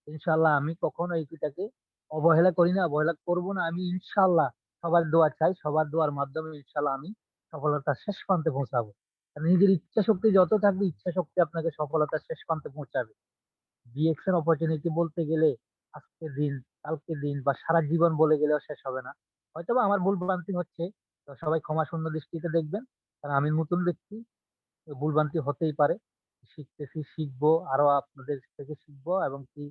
ইনশাল্লাহ আমি কখনো এইটাকে অবহেলা করি না, অবহেলা করব না। আমি ইনশাল্লাহ সবার দোয়া চাই, সবার দোয়ার মাধ্যমে ইনশাল্লাহ আমি সফলতার শেষ প্রান্তে পৌঁছাবো। আর নিজের ইচ্ছা শক্তি যত থাকবে, ইচ্ছা শক্তি আপনাকে সফলতার শেষ প্রান্তে পৌঁছাবে। ডিএক্সএন অপরচুনিটি বলতে গেলে আজকের দিন, কালকের দিন বা সারা জীবন বলে গেলেও শেষ হবে না। হয়তোবা আমার ভুল ভ্রান্তি হচ্ছে, তো সবাই ক্ষমা শূন্য দৃষ্টিতে দেখবেন, কারণ আমি নতুন ব্যক্তি, ভুল ভ্রান্তি হতেই পারে। শিখতেছি, শিখবো, আরো আপনাদের থেকে শিখবো, এবং কি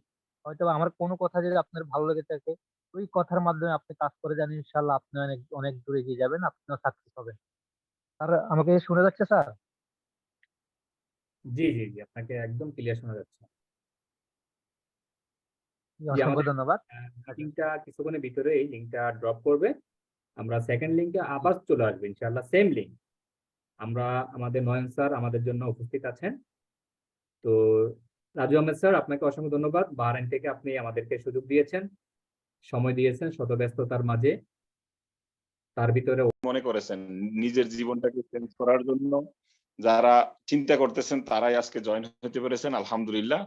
হয়তো আমার কোনো কথা যদি আপনার ভালো লেগে থাকে, ওই কথার মাধ্যমে আপনি কাজ করে যান, ইনশাল্লাহ আপনি অনেক অনেক দূরে এগিয়ে যাবেন, আপনিও সাকসেস হবেন। আর আমাকে শুনে যাচ্ছে স্যার? জি জি জি, আপনাকে একদম ক্লিয়ার শোনা যাচ্ছে। জি, অসংখ্য আমাদের ধন্যবাদ। মিটিংটা কিছুক্ষণের ভিতরে এই লিঙ্কটা ড্রপ করবে, আমরা সেকেন্ড লিঙ্কে আবার চলে আসবো ইনশাআল্লাহ, সেম লিঙ্ক। আমরা আমাদের নয়ন স্যার আমাদের জন্য উপস্থিত আছেন। তো রাজু আহমেদ স্যার, আপনাকে অসংখ্য ধন্যবাদ, বাহরাইন থেকে আপনি আমাদেরকে সুযোগ দিয়েছেন, সময় দিয়েছেন শত ব্যস্ততার মাঝে, তার ভিতরে মনে করেছেন নিজের জীবনটাকে চেঞ্জ করার জন্য যারা চিন্তা করতেছেন তারাই আজকে জয়েন হতে পেরেছেন, আলহামদুলিল্লাহ।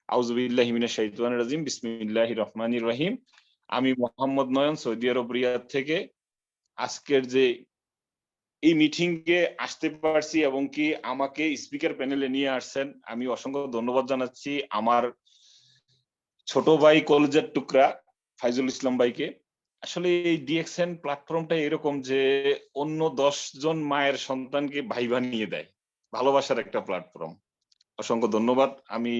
আউযুবিল্লাহি মিনাশ শাইতানির রাজিম, বিসমিল্লাহির রহমানির রহিম। আমি মোহাম্মদ নয়ন, সৌদি আরব রিয়াদ থেকে আজকের যে এই মিটিং এ আসতে পারছি এবং কি আমাকে স্পিকার প্যানেলে নিয়ে আসছেন, আমি অসংখ্য ধন্যবাদ জানাচ্ছি আমার ছোট ভাই, কলেজের টুকরা ফাইজুল ইসলাম ভাইকে। আসলে এই ডিএক্সএন প্ল্যাটফর্মটা এরকম যে অন্য 10 জন মায়ের সন্তানকে ভাই বানিয়ে দেয়, ভালোবাসার একটা প্ল্যাটফর্ম। অসংখ্য ধন্যবাদ। আমি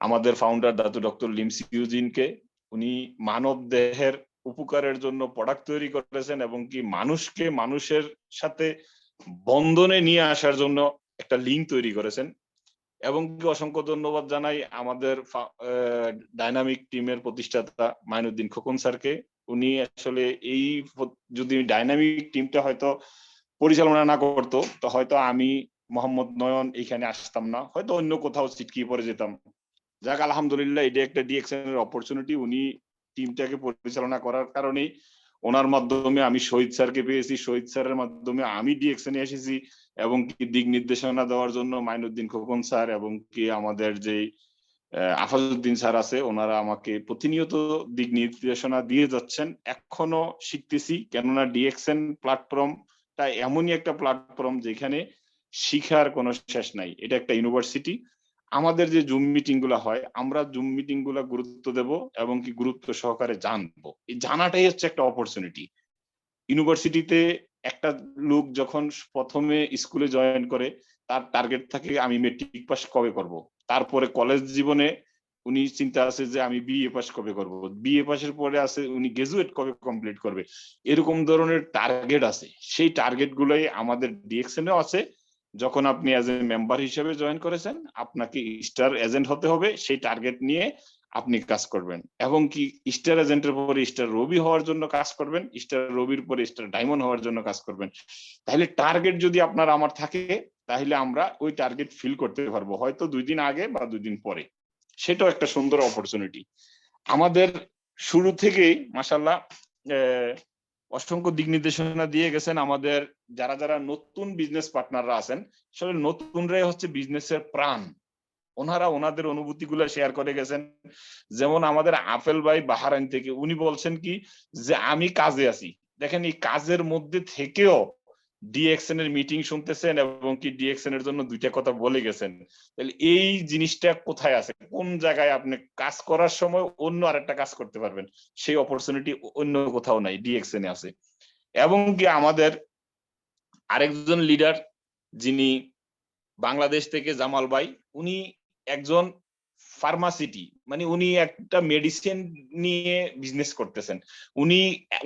আমাদের ফাউন্ডার দাদু ডক্টর লিমসি ইউজিনকে, উনি মানব দেহের উপকারের জন্য প্রোডাক্ট তৈরি করেছেন এবং কি মানুষকে মানুষের সাথে বন্ধনে নিয়ে আসার জন্য একটা লিঙ্ক তৈরি করেছেন। এবং কি অসংখ্য ধন্যবাদ জানাই আমাদের ডাইনামিক টিমের প্রতিষ্ঠাতা মাইনুদ্দিন খোকন স্যারকে। উনি আসলে এই যদি ডাইনামিক টিমটা হয়তো পরিচালনা না করতো, তো হয়তো আমি মোহাম্মদ নয়ন এখানে আসতাম না, হয়তো অন্য কোথাও ছিটকিয়ে পড়ে যেতাম। যাক আলহামদুলিল্লাহ, এটা একটা ডিএক্সএন এর অপরচুনিটি। উনি টিমটাকে পরিচালনা করার কারণে ওনার মাধ্যমে আমি শহীদ স্যারকে পেয়েছি, শহীদ স্যারের মাধ্যমে আমি ডিএক্সএন এ এসেছি, এবং কি দিক নির্দেশনা দেওয়ার জন্য মাইনুদ্দিন খোকন স্যার এবং কি আমাদের যে আফাজউদ্দিন স্যার আছে, ওনারা আমাকে প্রতিনিয়ত দিক নির্দেশনা দিয়ে যাচ্ছেন। এখনো শিখতেছি, কেননা ডিএক্সএন প্ল্যাটফর্মটা এমনই একটা প্ল্যাটফর্ম যেখানে শিখার কোনো শেষ নাই। এটা একটা ইউনিভার্সিটি। আমাদের যে জুম মিটিং গুলা হয়, আমরা জুম মিটিং গুলা গুরুত্ব দেব এবং কি গুরুত্ব সহকারে জানবো। এই জানাটাই হচ্ছে একটা অপরচুনিটি। ইউনিভার্সিটিতে একটা লোক যখন প্রথমে স্কুলে জয়েন করে, তার টার্গেট থাকে আমি মেট্রিক পাস কবে করব। তারপরে কলেজ জীবনে উনি চিন্তা আছে যে আমি বিএ পাস কবে করব, বিএ পাসের পরে আছে উনি গ্রাজুয়েট কবে কমপ্লিট করবে। এরকম ধরনের টার্গেট আছে। সেই টার্গেট গুলোই আমাদের ডিএক্সএন এও আছে। যখন আপনি অ্যাজ এ মেম্বার হিসেবে জয়েন করেছেন, আপনাকে স্টার এজেন্ট হতে হবে, সেই টার্গেট নিয়ে আপনি কাজ করবেন, এবং কি স্টার এজেন্টের পরে স্টার রবি হওয়ার জন্য কাজ করবেন, স্টার রবির পরে স্টার ডায়মন্ড হওয়ার জন্য কাজ করবেন। তাহলে টার্গেট যদি আপনার আমার থাকে, তাহলে আমরা ওই টার্গেট ফিল করতে পারবো, হয়তো 2 দিন আগে বা 2 দিন পরে। সেটাও একটা সুন্দর অপরচুনিটি। আমাদের শুরু থেকেই মাশাআল্লাহ অসংখ্য দিক নির্দেশনা দিয়ে গেছেন আমাদের যারা যারা নতুন বিজনেস পার্টনাররা আছেন। আসলে নতুনরাই হচ্ছে বিজনেসের প্রাণ। ওনারা ওনাদের অনুভূতি গুলো শেয়ার করে গেছেন। যেমন আমাদের আফেল ভাই বাহারাইন থেকে, উনি বলছেন কি যে আমি কাজে আছি। দেখেন, এই কাজের মধ্যে থেকেও ডিএক্সএন এর মিটিং শুনতেছেন এবং কি ডিএক্সএন এর জন্য 2টা কথা বলে গেছেন। তাহলে এই জিনিসটা কোথায় আছে? কোন জায়গায় আপনি কাজ করার সময় অন্য আরেকটা কাজ করতে পারবেন, সেই অপরচুনিটি অন্য কোথাও নাই, ডিএক্সএন এ আছে। এবং কি আমাদের আরেকজন লিডার যিনি বাংলাদেশ থেকে, জামাল ভাই, উনি একজন ফার্মাসিটি, মানে উনি একটা মেডিসিন নিয়ে বিজনেস করতেছেন। উনি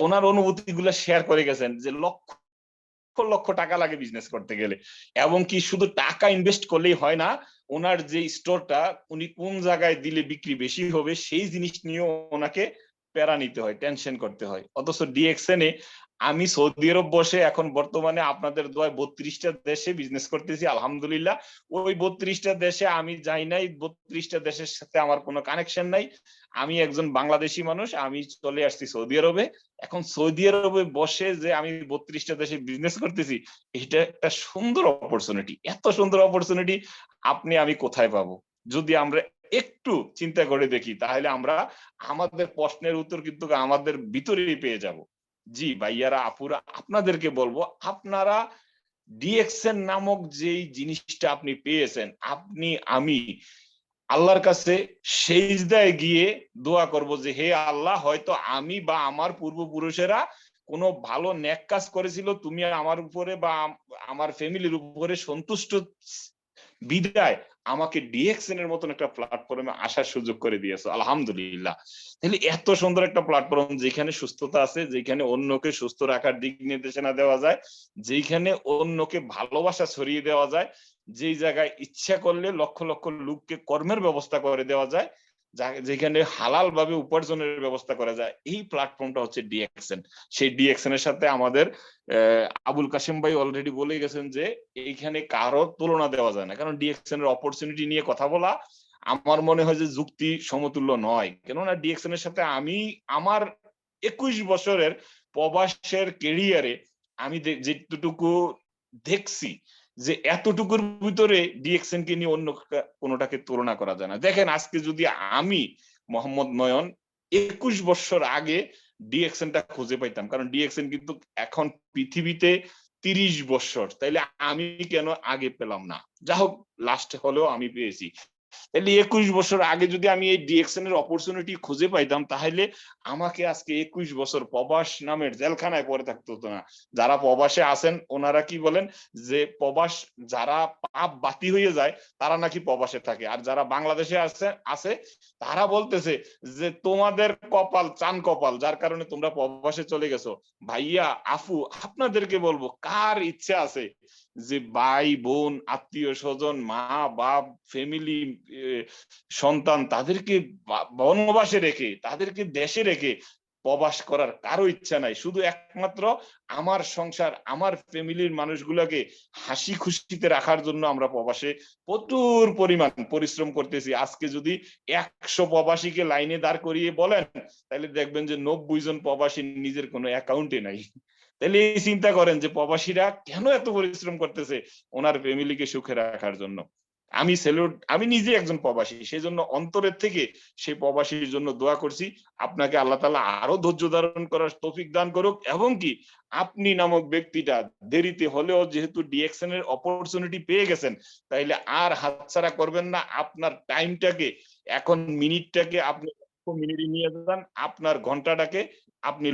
ওনার অনুভূতি গুলা শেয়ার করে গেছেন যে লক্ষ লক্ষ টাকা লাগে বিজনেস করতে গেলে, এবং কি শুধু টাকা ইনভেস্ট করলেই হয় না, ওনার যে স্টোরটা উনি কোন জায়গায় দিলে বিক্রি বেশি হবে সেই জিনিস নিয়েও ওনাকে প্যারা নিতে হয়, টেনশন করতে হয়। অথচ ডিএক্সএন এ আমি সৌদি আরব বসে এখন বর্তমানে আপনাদের দোয়ায় 32টা দেশে বিজনেস করতেছি আলহামদুলিল্লাহ। ওই 32টা দেশে আমি যাই নাই, 32টা দেশের সাথে আমার কোনো কানেকশন নাই। আমি একজন বাংলাদেশি মানুষ, আমি চলে আসছি সৌদি আরবে। এখন সৌদি আরবে বসে যে আমি 32টা দেশে বিজনেস করতেছি, এটা একটা সুন্দর অপরচুনিটি। এত সুন্দর অপরচুনিটি আপনি আমি কোথায় পাবো? যদি আমরা একটু চিন্তা করে দেখি, তাহলে আমরা আমাদের প্রশ্নের উত্তর কিন্তু আমাদের ভিতরেই পেয়ে যাব। জি ভাইয়ারা, আপুরা, আপনাদেরকে বলবো, আপনারা ডিএক্সএন নামক যেই জিনিসটা আপনি পেয়েছেন, আপনি আমি আল্লাহর কাছে সেজদায় গিয়ে দোয়া করব যে হে আল্লাহ, হয়তো আমি বা আমার পূর্বপুরুষেরা কোনো ভালো নেক কাজ করেছিল, তুমি আমার উপরে বা আমার ফ্যামিলির উপরে সন্তুষ্ট বিদায় আমাকে ডিএক্সএন এর মতন একটা প্ল্যাটফর্মে আসার সুযোগ করে দিয়েছো, আলহামদুলিল্লাহ। তাহলে এত সুন্দর একটা প্ল্যাটফর্ম, যেখানে সুস্থতা আছে, যেখানে অন্যকে সুস্থ রাখার দিক নির্দেশনা দেওয়া যায়, যেখানে অন্যকে ভালোবাসা ছড়িয়ে দেওয়া যায়, যেই জায়গায় ইচ্ছা করলে লক্ষ লক্ষ লোককে কর্মের ব্যবস্থা করে দেওয়া যায়, যেখানে হালাল ভাবে উপার্জনের ব্যবস্থা করা যায়, এই প্ল্যাটফর্মটা হচ্ছে ডিএক্সএন। সেই ডিএক্সএন এর সাথে আমাদের আবুল কাশেম ভাই অলরেডি বলে গেছেন যে এইখানে কারো তুলনা দেওয়া যায় না, কারণ ডিএক্সএন এর অপরচুনিটি নিয়ে কথা বলা আমার মনে হয় যে যুক্তি সমতুল্য নয়। কেননা ডিএক্সএন এর সাথে আমি আমার 21 বছরের প্রবাসের ক্যারিয়ারে আমি যেটুকু দেখছি, যে এতটুকুর ভিতরে ডিএক্সএন কে নিয়ে অন্য কোনোটাকে তুলনা করা যায় না। দেখেন, আজকে যদি আমি মোহাম্মদ নয়ন 21 বছর আগে ডিএক্সএনটা খুঁজে পাইতাম, কারণ ডিএক্সএন কিন্তু এখন পৃথিবীতে 30 বছর, তাইলে আমি কেন আগে পেলাম না? যা হোক, লাস্ট হলেও আমি পেয়েছি। তাহলে 21 বছর আগে যদি আমি এই ডিএক্সএন এর অপরচুনিটি খুঁজে পাইতাম, তাহলে আমাকে আজকে 21 বছর প্রবাস নামের জেলখানায় পড়ে থাকতে হতো না। যারা প্রবাসে আছেন ওনারা কি বলেন যে প্রবাস যারা পাপ বাতি হয়ে যায় তারা নাকি প্রবাসে থাকে, আর যারা বাংলাদেশে আছে তারা বলতেছে যে তোমাদের কপাল চান কপাল, যার কারণে তোমরা প্রবাসে চলে গেছো। ভাইয়া, আফু, আপনাদেরকে বলবো, কার ইচ্ছা আছে যে ভাই বোন আত্মীয় স্বজন মা বাপ ফ্যামিলি সন্তান তাদেরকে বনবাসে রেখে, তাদেরকে দেশে রেখে প্রবাস করার কারো ইচ্ছা নাই, শুধু একমাত্র আমার সংসার আমার ফ্যামিলির মানুষগুলোকে হাসি খুশিতে রাখার জন্য আমরা প্রবাসে প্রচুর পরিমাণ পরিশ্রম করতেছি। আজকে যদি 100 প্রবাসীকে লাইনে দাঁড় করিয়ে বলেন তাহলে দেখবেন যে 90 জন প্রবাসী নিজের কোনো অ্যাকাউন্টে নাই। তাহলে এই চিন্তা করেন যে প্রবাসীরা কেন এত পরিশ্রম করতেছে ওনার ফ্যামিলিকে সুখে রাখার জন্য। আমি স্যালুট, আমি নিজে একজন প্রবাসী, সেই জন্য অন্তরের থেকে সেই প্রবাসীর জন্য দোয়া করছি। আপনাকে আল্লাহ তাআলা আরো ধৈর্য ধারণ করার তৌফিক দান করুক, এবং কি আপনি নামক ব্যক্তিটা দেরিতে হলেও যেহেতু ডিএক্সএন এর অপরচুনিটি পেয়ে গেছেন, তাইলে আর হাতছাড়া করবেন না। আপনার টাইমটাকে, এখন মিনিটটাকে আপনি মিনিটে নিয়ে যান, আপনার ঘন্টাটাকে আপনি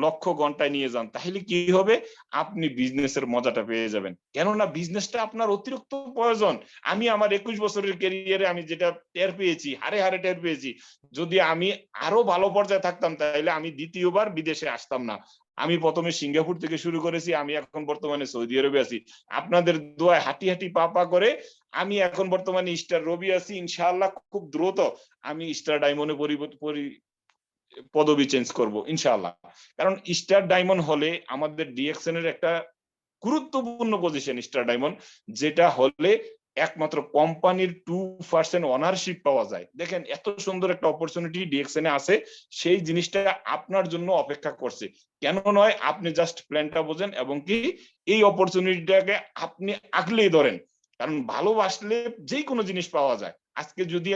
লক্ষ ঘন্টায় নিয়ে যান, তাহলে কি হবে, আপনি বিজনেসের মজাটা পেয়ে যাবেন। কেননা বিজনেসটা আপনার অতিরিক্ত প্রয়োজন। আমি আমার 21 বছরের ক্যারিয়ারে আমি যেটা টের পেয়েছি, হারে হারে টের পেয়েছি, যদি আমি আরো ভালো পর্যায়ে থাকতাম তাহলে আমি দ্বিতীয়বার বিদেশে আসতাম না। আমি প্রথমে সিঙ্গাপুর থেকে শুরু করেছি, আমি এখন বর্তমানে সৌদি আরবে আছি। আপনাদের দোয়ায় হাঁটি হাঁটি পা পা করে আমি এখন বর্তমানে স্টার রবি আছি। ইনশাআল্লাহ খুব দ্রুত আমি স্টার ডায়মন্ডে পদবি চেঞ্জ করব ইনশাআল্লাহ। কারণ স্টার ডায়মন্ড হলে আমাদের ডিএক্সএন এর একটা গুরুত্বপূর্ণ পজিশন স্টার ডায়মন্ড, যেটা হলে একমাত্র কোম্পানির 2% অনারশিপ পাওয়া যায়। দেখেন এত সুন্দর একটা অপরচুনিটি ডিএক্সএন এ আছে, সেই জিনিসটা আপনার জন্য অপেক্ষা করছে। কেন নয়, আপনি জাস্ট প্ল্যানটা বোঝেন এবং কি এই অপরচুনিটিটাকে আপনি আগলেই ধরেন। কারণ ভালোবাসলে যে কোনো জিনিস পাওয়া যায়। আজকে যদি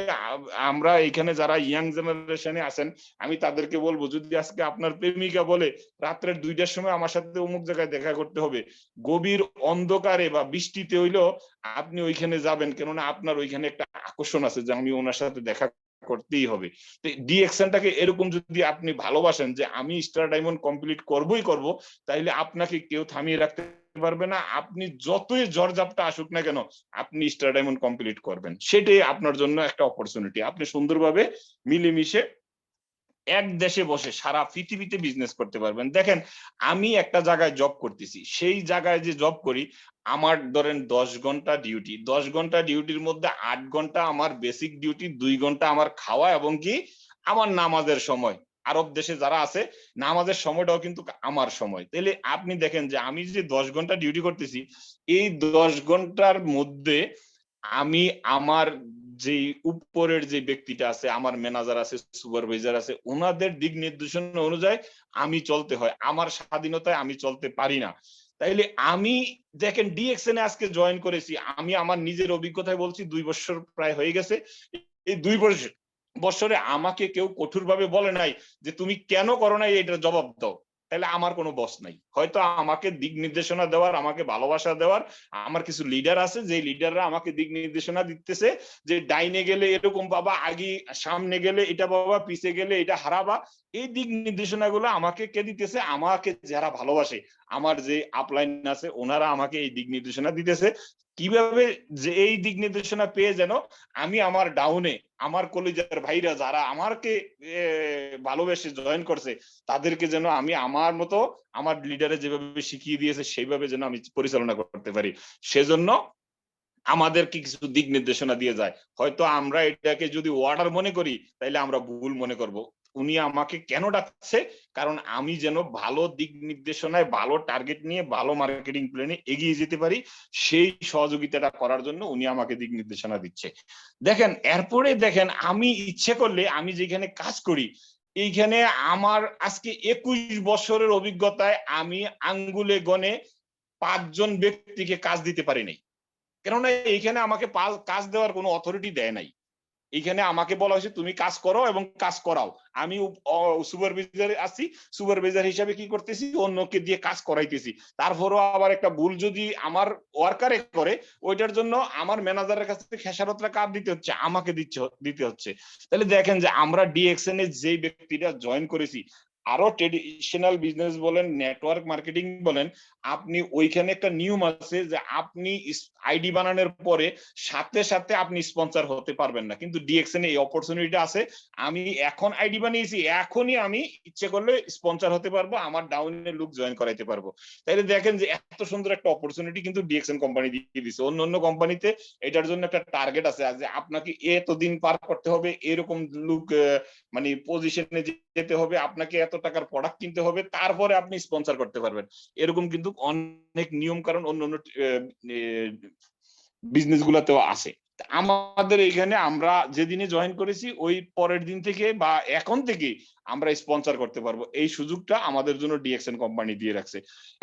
আমরা এখানে যারা ইয়াং জেনারেশনে আছেন, আমি তাদেরকে বলবো, যদি আজকে আপনার প্রেমিকা বলে রাত্রের 2টার সময় আমার সাথে অমুক জায়গায় দেখা করতে হবে, গভীর অন্ধকারে বা বৃষ্টিতে হইলেও আপনি ওইখানে যাবেন, কেননা আপনার ওইখানে একটা আকর্ষণ আছে যে আমি ওনার সাথে দেখা করতেই হবে। ডিএক্সএনটাকে এরকম যদি আপনি ভালোবাসেন যে আমি স্টার ডায়মন্ড কমপ্লিট করবই করব, তাইলে আপনাকে কেউ থামিয়ে রাখতে পারবে না। আপনি যতই ঝড়ঝাপটা আসুক না কেন, আপনি স্টার ডায়মন্ড কমপ্লিট করবেন। সেটাই আপনার জন্য একটা অপরচুনিটি। আপনি সুন্দরভাবে মিলেমিশে এক দেশে বসে সারা পৃথিবীতে বিজনেস করতে পারবেন। দেখেন আমি একটা জায়গায় জব করতেছি, সেই জায়গায় যে জব করি আমার ধরেন 10 ঘন্টা ডিউটি, 10 ঘন্টা ডিউটির মধ্যে 8 ঘন্টা আমার বেসিক ডিউটি, 2 ঘন্টা আমার খাওয়া এবং কি আমার নামাজের সময়। আরব দেশে যারা আছে নামাজের সময়টাও কিন্তু আমার সময়। তাহলে আপনি দেখেন যে আমি যে 10 ঘন্টা ডিউটি করতেছি, এই 10 ঘন্টার মধ্যে আমি আমার যে উপরের যে ব্যক্তিটা আছে, আমার ম্যানেজার আছে, সুপারভাইজার আছে, ওনাদের দিক নির্দেশনা অনুযায়ী আমি চলতে হয়। আমার স্বাধীনতায় আমি চলতে পারি না। তাইলে আমি দেখেন ডিএক্সএন এ আজকে জয়েন করেছি, আমি আমার নিজের অভিজ্ঞতায় বলছি 2 বছর প্রায় হয়ে গেছে। এই 2 বছরে আমাকে কেউ কঠোরভাবে বলে নাই যে তুমি কেন করো নাই এটার জবাব দাও। তাহলে আমার কোনো বস নাই। হয়তো আমাকে দিক নির্দেশনা দেওয়ার, আমাকে ভালোবাসা দেওয়ার আমার কিছু লিডার আছে, যে লিডাররা আমাকে দিক নির্দেশনা দিতেছে যে ডাইনে গেলে এরকম পাবা, আগে সামনে গেলে এটা পাবা, পিছে গেলে এটা হারাবা। এই দিক নির্দেশনাগুলো আমাকে কে দিতেছে? আমাকে যারা ভালোবাসে, আমার যে আপলাইন আছে ওনারা আমাকে এই দিক নির্দেশনা দিতেছে। কিভাবে যে এই দিক নির্দেশনা পেয়ে যেন আমি আমার ডাউনে আমার কলিজার ভাইরা যারা আমাকে ভালোবেসে জয়েন করছে, তাদেরকে যেন আমি আমার মতো আমার লিডারে যেভাবে শিখিয়ে দিয়েছে সেইভাবে যেন আমি পরিচালনা করতে পারি। সেজন্য আমাদেরকে কিছু দিক নির্দেশনা দিয়ে যায়। হয়তো আমরা এটাকে যদি অর্ডার মনে করি তাহলে আমরা ভুল মনে করব। উনি আমাকে কেন ডাকছে? কারণ আমি যেন ভালো দিক নির্দেশনায়, ভালো টার্গেট নিয়ে, ভালো মার্কেটিং প্ল্যানে এগিয়ে যেতে পারি, সেই সহযোগিতাটা করার জন্য উনি আমাকে দিক নির্দেশনা দিচ্ছে। দেখেন এরপরে দেখেন আমি ইচ্ছে করলে আমি যেখানে কাজ করি, এইখানে আমার আজকে 21 বছরের অভিজ্ঞতায় আমি আঙ্গুলে গনে 5 জন ব্যক্তিকে কাজ দিতে পারি নাই। কেননা এইখানে আমাকে কাজ দেওয়ার কোনো অথরিটি দেয় নাই। এইখানে আমাকে বলা হয়েছে তুমি কাজ করো এবং কাজ করাও। আমি সুপারভাইজারে আছি, সুপারভাইজার হিসাবে কি করতেছি? অন্যকে দিয়ে কাজ করাইতেছি। তারপরও আবার একটা ভুল যদি আমার ওয়ার্কারে করে, ওইটার জন্য আমার ম্যানেজারের কাছ থেকে খেসারতটা কার দিতে হচ্ছে? আমাকে দিতে হচ্ছে। তাহলে দেখেন যে আমরা ডিএক্সএন এ যে ব্যক্তিটা জয়েন করেছি, আরো ট্রেডিশনাল বিজনেস বলেন, নেটওয়ার্ক মার্কেটিং বলেন, আপনি ওইখানে একটা নিয়ম আছে যে আপনি আইডি বানানোর পরে সাথে সাথে আপনি স্পন্সর হতে পারবেন না। কিন্তু ডিএক্সএন এই অপরচুনিটি আছে, আমি এখন আইডি বানিয়েছি, এখনই আমি ইচ্ছে করলে স্পন্সর হতে পারবো, আমার ডাউনের লুক জয়েন করাইতে পারবো। তাইলে দেখেন যে এত সুন্দর একটা অপরচুনিটি কিন্তু ডিএক্সএন কোম্পানি দিয়ে দিচ্ছে। অন্য অন্য কোম্পানিতে এটার জন্য একটা টার্গেট আছে যে আপনাকে এতদিন পার করতে হবে, এরকম লুক মানে পজিশনে যেতে হবে, আপনাকে এত এত টাকার প্রোডাক্ট কিনতে হবে, তারপরে আপনি স্পন্সর করতে পারবেন। এরকম কিন্তু অনেক নিয়ম কারণ অন্য অন্য বিজনেস গুলাতেও আছে। আমাদের এখানে আমরা যেদিনে জয়েন করেছি ওই পরের দিন থেকে বা এখন থেকে আমরা স্পন্সর করতে পারবো, এই সুযোগটা আমাদের জন্য ডিএক্সএন কোম্পানি দিয়ে রাখছে।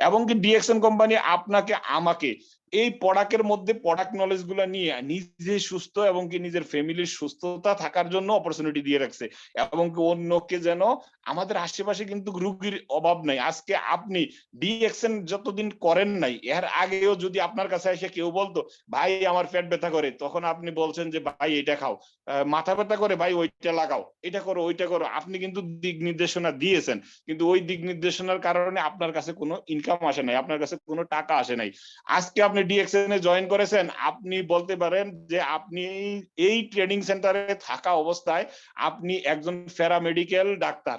এবং কি ডিএক্সএন কোম্পানি আপনাকে আমাকে এই প্রোডাক্টের মধ্যে প্রোডাক্ট নলেজ গুলা নিয়ে নিজে সুস্থ এবং কি নিজের ফ্যামিলির সুস্থতা থাকার জন্য অপরচুনিটি দিয়ে রাখছে। এবং কি অন্যকে যেন, আমাদের আশেপাশে কিন্তু রুগীর অভাব নাই। আজকে আপনি ডিএক্সএন যতদিন করেন নাই, এর আগেও যদি আপনার কাছে এসে কেউ বলতো ভাই আমার পেট ব্যথা করে, তখন আপনি বলছেন যে ভাই এটা খাও, মাথা ব্যথা করে ভাই ওইটা লাগাও, এটা করো ওইটা করো, আপনি কিন্তু দিক নির্দেশনা দিয়েছেন, কিন্তু ওই দিক নির্দেশনার কারণে আপনার কাছে কোনো ইনকাম আসে নাই, আপনার কাছে কোনো টাকা আসে নাই। আজকে আপনি ডিএক্সএন এ জয়েন করেছেন, আপনি বলতে পারেন যে আপনি এই ট্রেনিং সেন্টারে থাকা অবস্থায় আপনি একজন প্যারামেডিক্যাল ডাক্তার।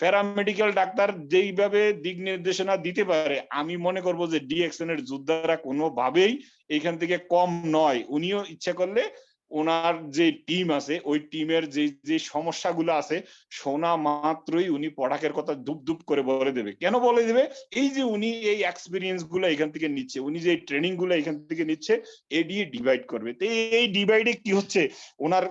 প্যারামেডিক্যাল ডাক্তার যেইভাবে দিক নির্দেশনা দিতে পারে, আমি মনে করবো যে ডিএক্সএন এর যোদ্ধারা কোনোভাবেই এখান থেকে কম নয়। উনিও ইচ্ছা করলে ওনার যে টিম আছে ওই টিমের যে যে সমস্যাগুলো আছে শোনা মাত্রই উনি প্রোডাক্টের কথা দুপ দুপ করে বলে দেবে। কেন বলে দেবে? এই যে উনি এই এক্সপিরিয়েন্স গুলো এখান থেকে নিচ্ছে, উনি যে ট্রেনিং গুলো এখান থেকে নিচ্ছে, এ দিয়ে ডিভাইড করবে। তো এই ডিভাইডে কি হচ্ছে, ওনার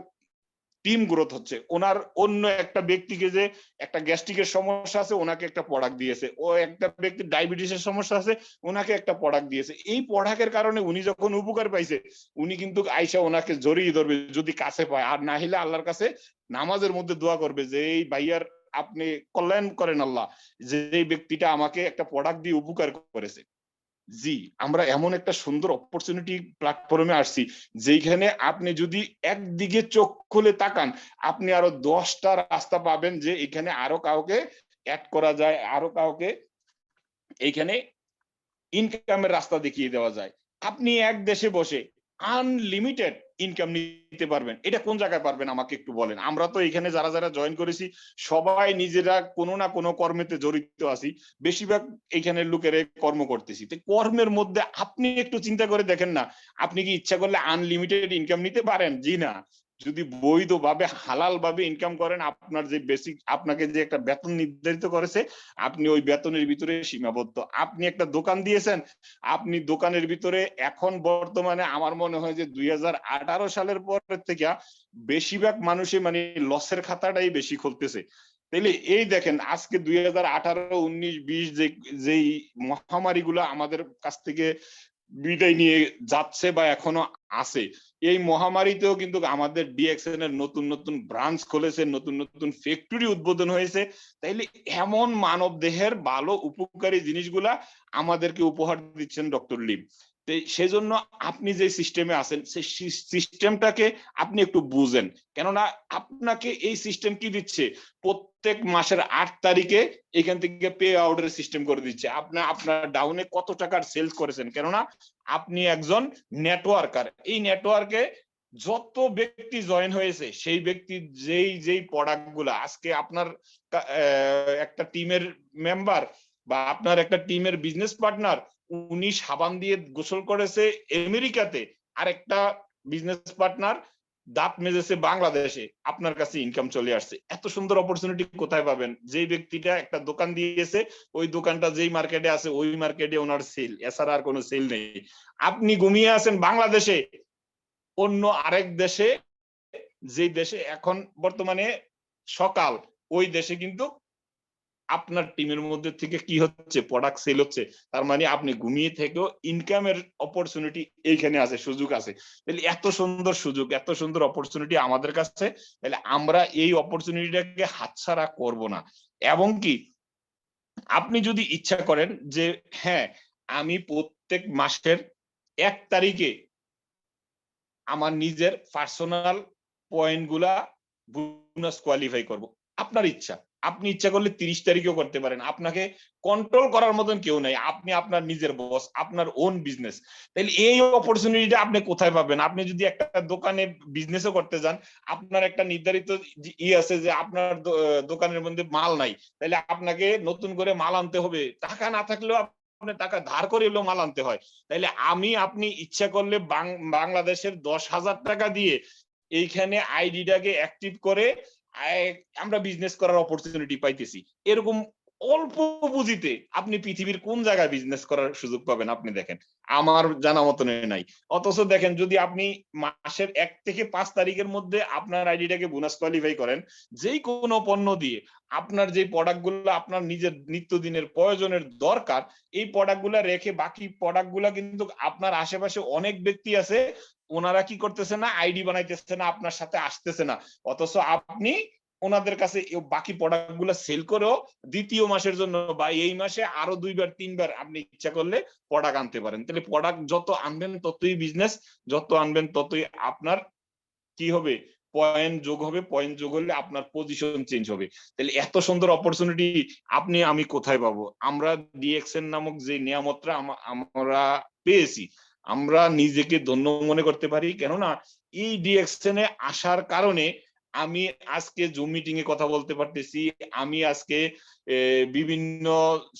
টিম গ্রোথ হচ্ছে। ওনার অন্য একটা ব্যক্তিকে যে একটা গ্যাস্ট্রিকের সমস্যা আছে ওনাকে একটা প্রোডাক্ট দিয়েছে, ও একটা ব্যক্তি ডায়াবেটিসের সমস্যা আছে ওনাকে একটা প্রোডাক্ট দিয়েছে। এই প্রোডাক্টের কারণে উনি যখন উপকার পাইছে, উনি কিন্তু আইসা ওনাকে জড়িয়ে ধরবে যদি কাছে পায়, আর না হলে আল্লাহর কাছে নামাজের মধ্যে দোয়া করবে যে এই ভাইয়ার আপনি কল্যাণ করেন আল্লাহ, যে এই ব্যক্তিটা আমাকে একটা প্রোডাক্ট দিয়ে উপকার করেছে। জি, আমরা এমন একটা সুন্দর অপরচুনিটি প্ল্যাটফর্মে আসছি যেখানে আপনি যদি একদিকে চোখ খুলে তাকান, আপনি আরো 10টা রাস্তা পাবেন যে এখানে আরো কাউকে অ্যাড করা যায়, আরো কাউকে এইখানে ইনকামের রাস্তা দেখিয়ে দেওয়া যায়। আপনি এক দেশে বসে আনলিমিটেড ইনকাম নিতে পারবেন। এটা কোন জায়গায় পারবেন আমাকে একটু বলেন। আমরা তো এখানে যারা যারা জয়েন করেছি সবাই নিজেরা কোনো না কোনো কর্মেতে জড়িত আছি, বেশিরভাগ এখানের লোকের কর্ম করতেছি। তো কর্মের মধ্যে আপনি একটু চিন্তা করে দেখেন না, আপনি কি ইচ্ছা করলে আনলিমিটেড ইনকাম নিতে পারেন? জি না। যদি বৈধভাবে হালাল ভাবে ইনকাম করেন, আপনার যে বেসিক আপনাকে যে একটা বেতন নির্ধারিত করেছে, আপনি ওই বেতনের ভিতরে সীমাবদ্ধ। আপনি একটা দোকান দিয়েছেন, আপনি দোকানের ভিতরে এখন বর্তমানে আমার মনে হয় যে 2018 সালের পর থেকে বেশিরভাগ মানুষই মানে লসের খাতাটাই বেশি খুলতেছে। তাইলে এই দেখেন আজকে 2018, 19, 20 যেই মহামারী গুলা আমাদের কাছ থেকে বিদায় নিয়ে যাচ্ছে বা এখনো আছে, এই মহামারীতেও কিন্তু আমাদের ডিএক্সএন এর নতুন নতুন ব্রাঞ্চ খুলেছে, নতুন নতুন ফ্যাক্টরি উদ্বোধন হয়েছে। তাইলে এমন মানব দেহের ভালো উপকারী জিনিসগুলা আমাদেরকে উপহার দিচ্ছেন ডক্টর লিম। সেজন্য আপনি যে সিস্টেমে আছেন সেই সিস্টেমটাকে আপনি একটু বুঝেন, কেননা আপনাকে এই সিস্টেম কি দিচ্ছে, প্রত্যেক মাসের 8 তারিখে এখান থেকে পে আউটের সিস্টেম করে দিচ্ছে। আপনার ডাউনে কত টাকার সেলস করেছেন, কেননা আপনি একজন নেটওয়ার্কার। এই নেটওয়ার্কে যত ব্যক্তি জয়েন হয়েছে সেই ব্যক্তি যেই প্রোডাক্ট গুলা আজকে আপনার একটা টিমের মেম্বার বা আপনার একটা টিমের বিজনেস পার্টনার, উনি সাবান দিয়ে গোসল করেছে আমেরিকাতে, আর একটা বিজনেস পার্টনার দাঁত মেজেছে বাংলাদেশে, আপনার কাছে ইনকাম চলে আসছে। এত সুন্দর অপরচুনিটি কোথায় পাবেন? যেই ব্যক্তিটা একটা দোকান দিয়েছে, ওই দোকানটা যেই মার্কেটে আছে ওই মার্কেটে ওনার সেল, এছাড়া আর কোনো সেল নেই। আপনি ঘুমিয়ে আছেন বাংলাদেশে, অন্য আরেক দেশে, যেই দেশে এখন বর্তমানে সকাল, ওই দেশে কিন্তু আপনার টিমের মধ্যে থেকে কি হচ্ছে, প্রোডাক্ট সেল হচ্ছে। তার মানে আপনি ঘুমিয়ে থেকেও ইনকামের অপরচুনিটি এইখানে আছে, সুযোগ আছে। তাহলে এত সুন্দর সুযোগ, এত সুন্দর অপরচুনিটি আমাদের কাছে, তাহলে আমরা এই অপরচুনিটিটাকে হাতছাড়া করব না। এবং কি আপনি যদি ইচ্ছা করেন যে হ্যাঁ আমি প্রত্যেক মাসের 1 তারিখে আমার নিজের পার্সোনাল পয়েন্ট গুলা বোনাস কোয়ালিফাই করব, আপনার ইচ্ছা। আপনি ইচ্ছা করলে 30 তারিখেও করতে পারেন, আপনাকে কন্ট্রোল করার মতন কেউ নাই, আপনি আপনার নিজের বস, আপনার ওন বিজনেস। তাহলে এই অপরচুনিটিটা আপনি কোথায় পাবেন? আপনি যদি একটা দোকানে বিজনেসও করতে যান, আপনার একটা নির্ধারিত আছে যে আপনার দোকানের মধ্যে মাল নাই, তাহলে আপনাকে নতুন করে মাল আনতে হবে, টাকা না থাকলেও আপনি টাকা ধার করে এলেও মাল আনতে হয়। তাইলে আপনি ইচ্ছা করলে বাংলাদেশের 10,000 টাকা দিয়ে এইখানে আইডিটাকে অ্যাক্টিভ করে আমরা বিজনেস করার অপরচুনিটি পাইতেছি। এরকম অল্প পুঁজিতে আপনি পৃথিবীর কোন জায়গায় বিজনেস করার সুযোগ পাবেন আপনি দেখেন, আমার জানা মতনে নাই। অথচ দেখেন যদি আপনি মাসের 1 থেকে 5 তারিখের মধ্যে আপনার আইডিটাকে বোনাস কোয়ালিফাই করেন, যেই কোনো পণ্য দিয়ে আপনার যে প্রোডাক্ট গুলো আপনার নিজের নিত্যদিনের প্রয়োজনের দরকার, এই প্রোডাক্ট গুলা রেখে বাকি প্রোডাক্ট গুলা কিন্তু আপনার আশেপাশে অনেক ব্যক্তি আছে, ওনারা কি করতেছে না, আইডি বানাইতেছে না, আপনার সাথে আসতেছে না, অথচ আপনি ওনাদের কাছে বাকি প্রোডাক্ট গুলা সেল করেও দ্বিতীয় মাসের জন্য বা এই মাসে আরো 2বার 3বার আপনি ইচ্ছা করলে প্রোডাক্ট আনতে পারেন। তাহলে প্রোডাক্ট যত আনবেন ততই বিজনেস, যত আনবেন ততই আপনার কি হবে, পয়েন্ট যোগ হবে, পয়েন্ট যোগ হলে আপনার পজিশন চেঞ্জ হবে। তাহলে এত সুন্দর অপরচুনিটি আপনি আমি কোথায় পাবো? আমরা ডিএক্সএন নামক যে নিয়ামতটা আমরা পেয়েছি, আমরা নিজেকে ধন্য মনে করতে পারি। কেননা এই ডিএক্সএন এ আসার কারণে আমি আজকে জুম মিটিং এ কথা বলতে পারতেছি, আমি আজকে বিভিন্ন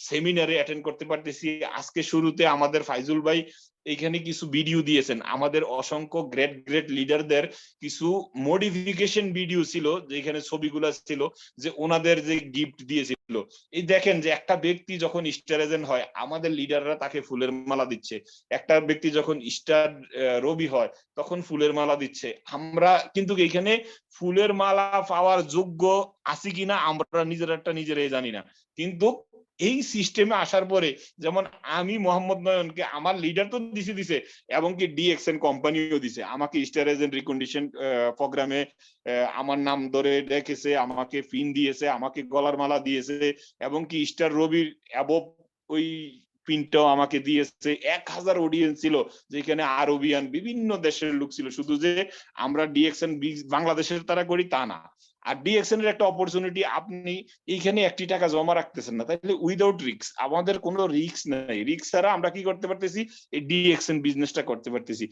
সেমিনারে অ্যাটেন্ড করতে পারতেছি। আজকে শুরুতে আমাদের ফাইজুল ভাই এখানে কিছু ভিডিও দিয়েছেন, আমাদের অসংখ্য গ্রেট গ্রেট লিডারদের কিছু মডিফিকেশন ভিডিও ছিল যেখানে ছবিগুলা ছিল যে ওনাদের যে গিফট দিয়েছিল। এই দেখেন যে একটা ব্যক্তি যখন স্টার এজেন্ট হয় আমাদের লিডাররা তাকে ফুলের মালা দিচ্ছে, একটা ব্যক্তি যখন স্টার রবি হয় তখন ফুলের মালা দিচ্ছে। আমরা কিন্তু এখানে ফুলের মালা পাওয়ার যোগ্য আছি কিনা আমরা নিজেরাই জানি না, কিন্তু এই সিস্টেমে আসার পরে যেমন আমি মোহাম্মদ নয়নকে আমার লিডার তো দিছে এবং কি ডিএক্সএন কোম্পানিও দিছে আমাকে স্টার এজেন্ট রিকন্ডিশন প্রোগ্রামে আমার নাম ধরে ডেকেছে, আমাকে পিন দিয়েছে, আমাকে গলার মালা দিয়েছে এবং কি স্টার রবির অ্যাবভ ওই পিনটাও আমাকে দিয়েছে। 1000 অডিয়েন্স ছিল যেখানে আরবিয়ান বিভিন্ন দেশের লোক ছিল, শুধু যে আমরা ডিএক্সএন বাংলাদেশের তারা করি তা না। আর ডিএক্সএন এর একটা অপরচুনিটি, আপনি এইখানে 1 টাকা জমা রাখতেছেন না, তাইলে উইদাউট রিস্ক, আমাদের কোনো রিস্ক নাই, রিস্ক ছাড়া আমরা কি করতে পারতেছি, এই ডিএক্সএন বিজনেসটা করতে পারতেছি।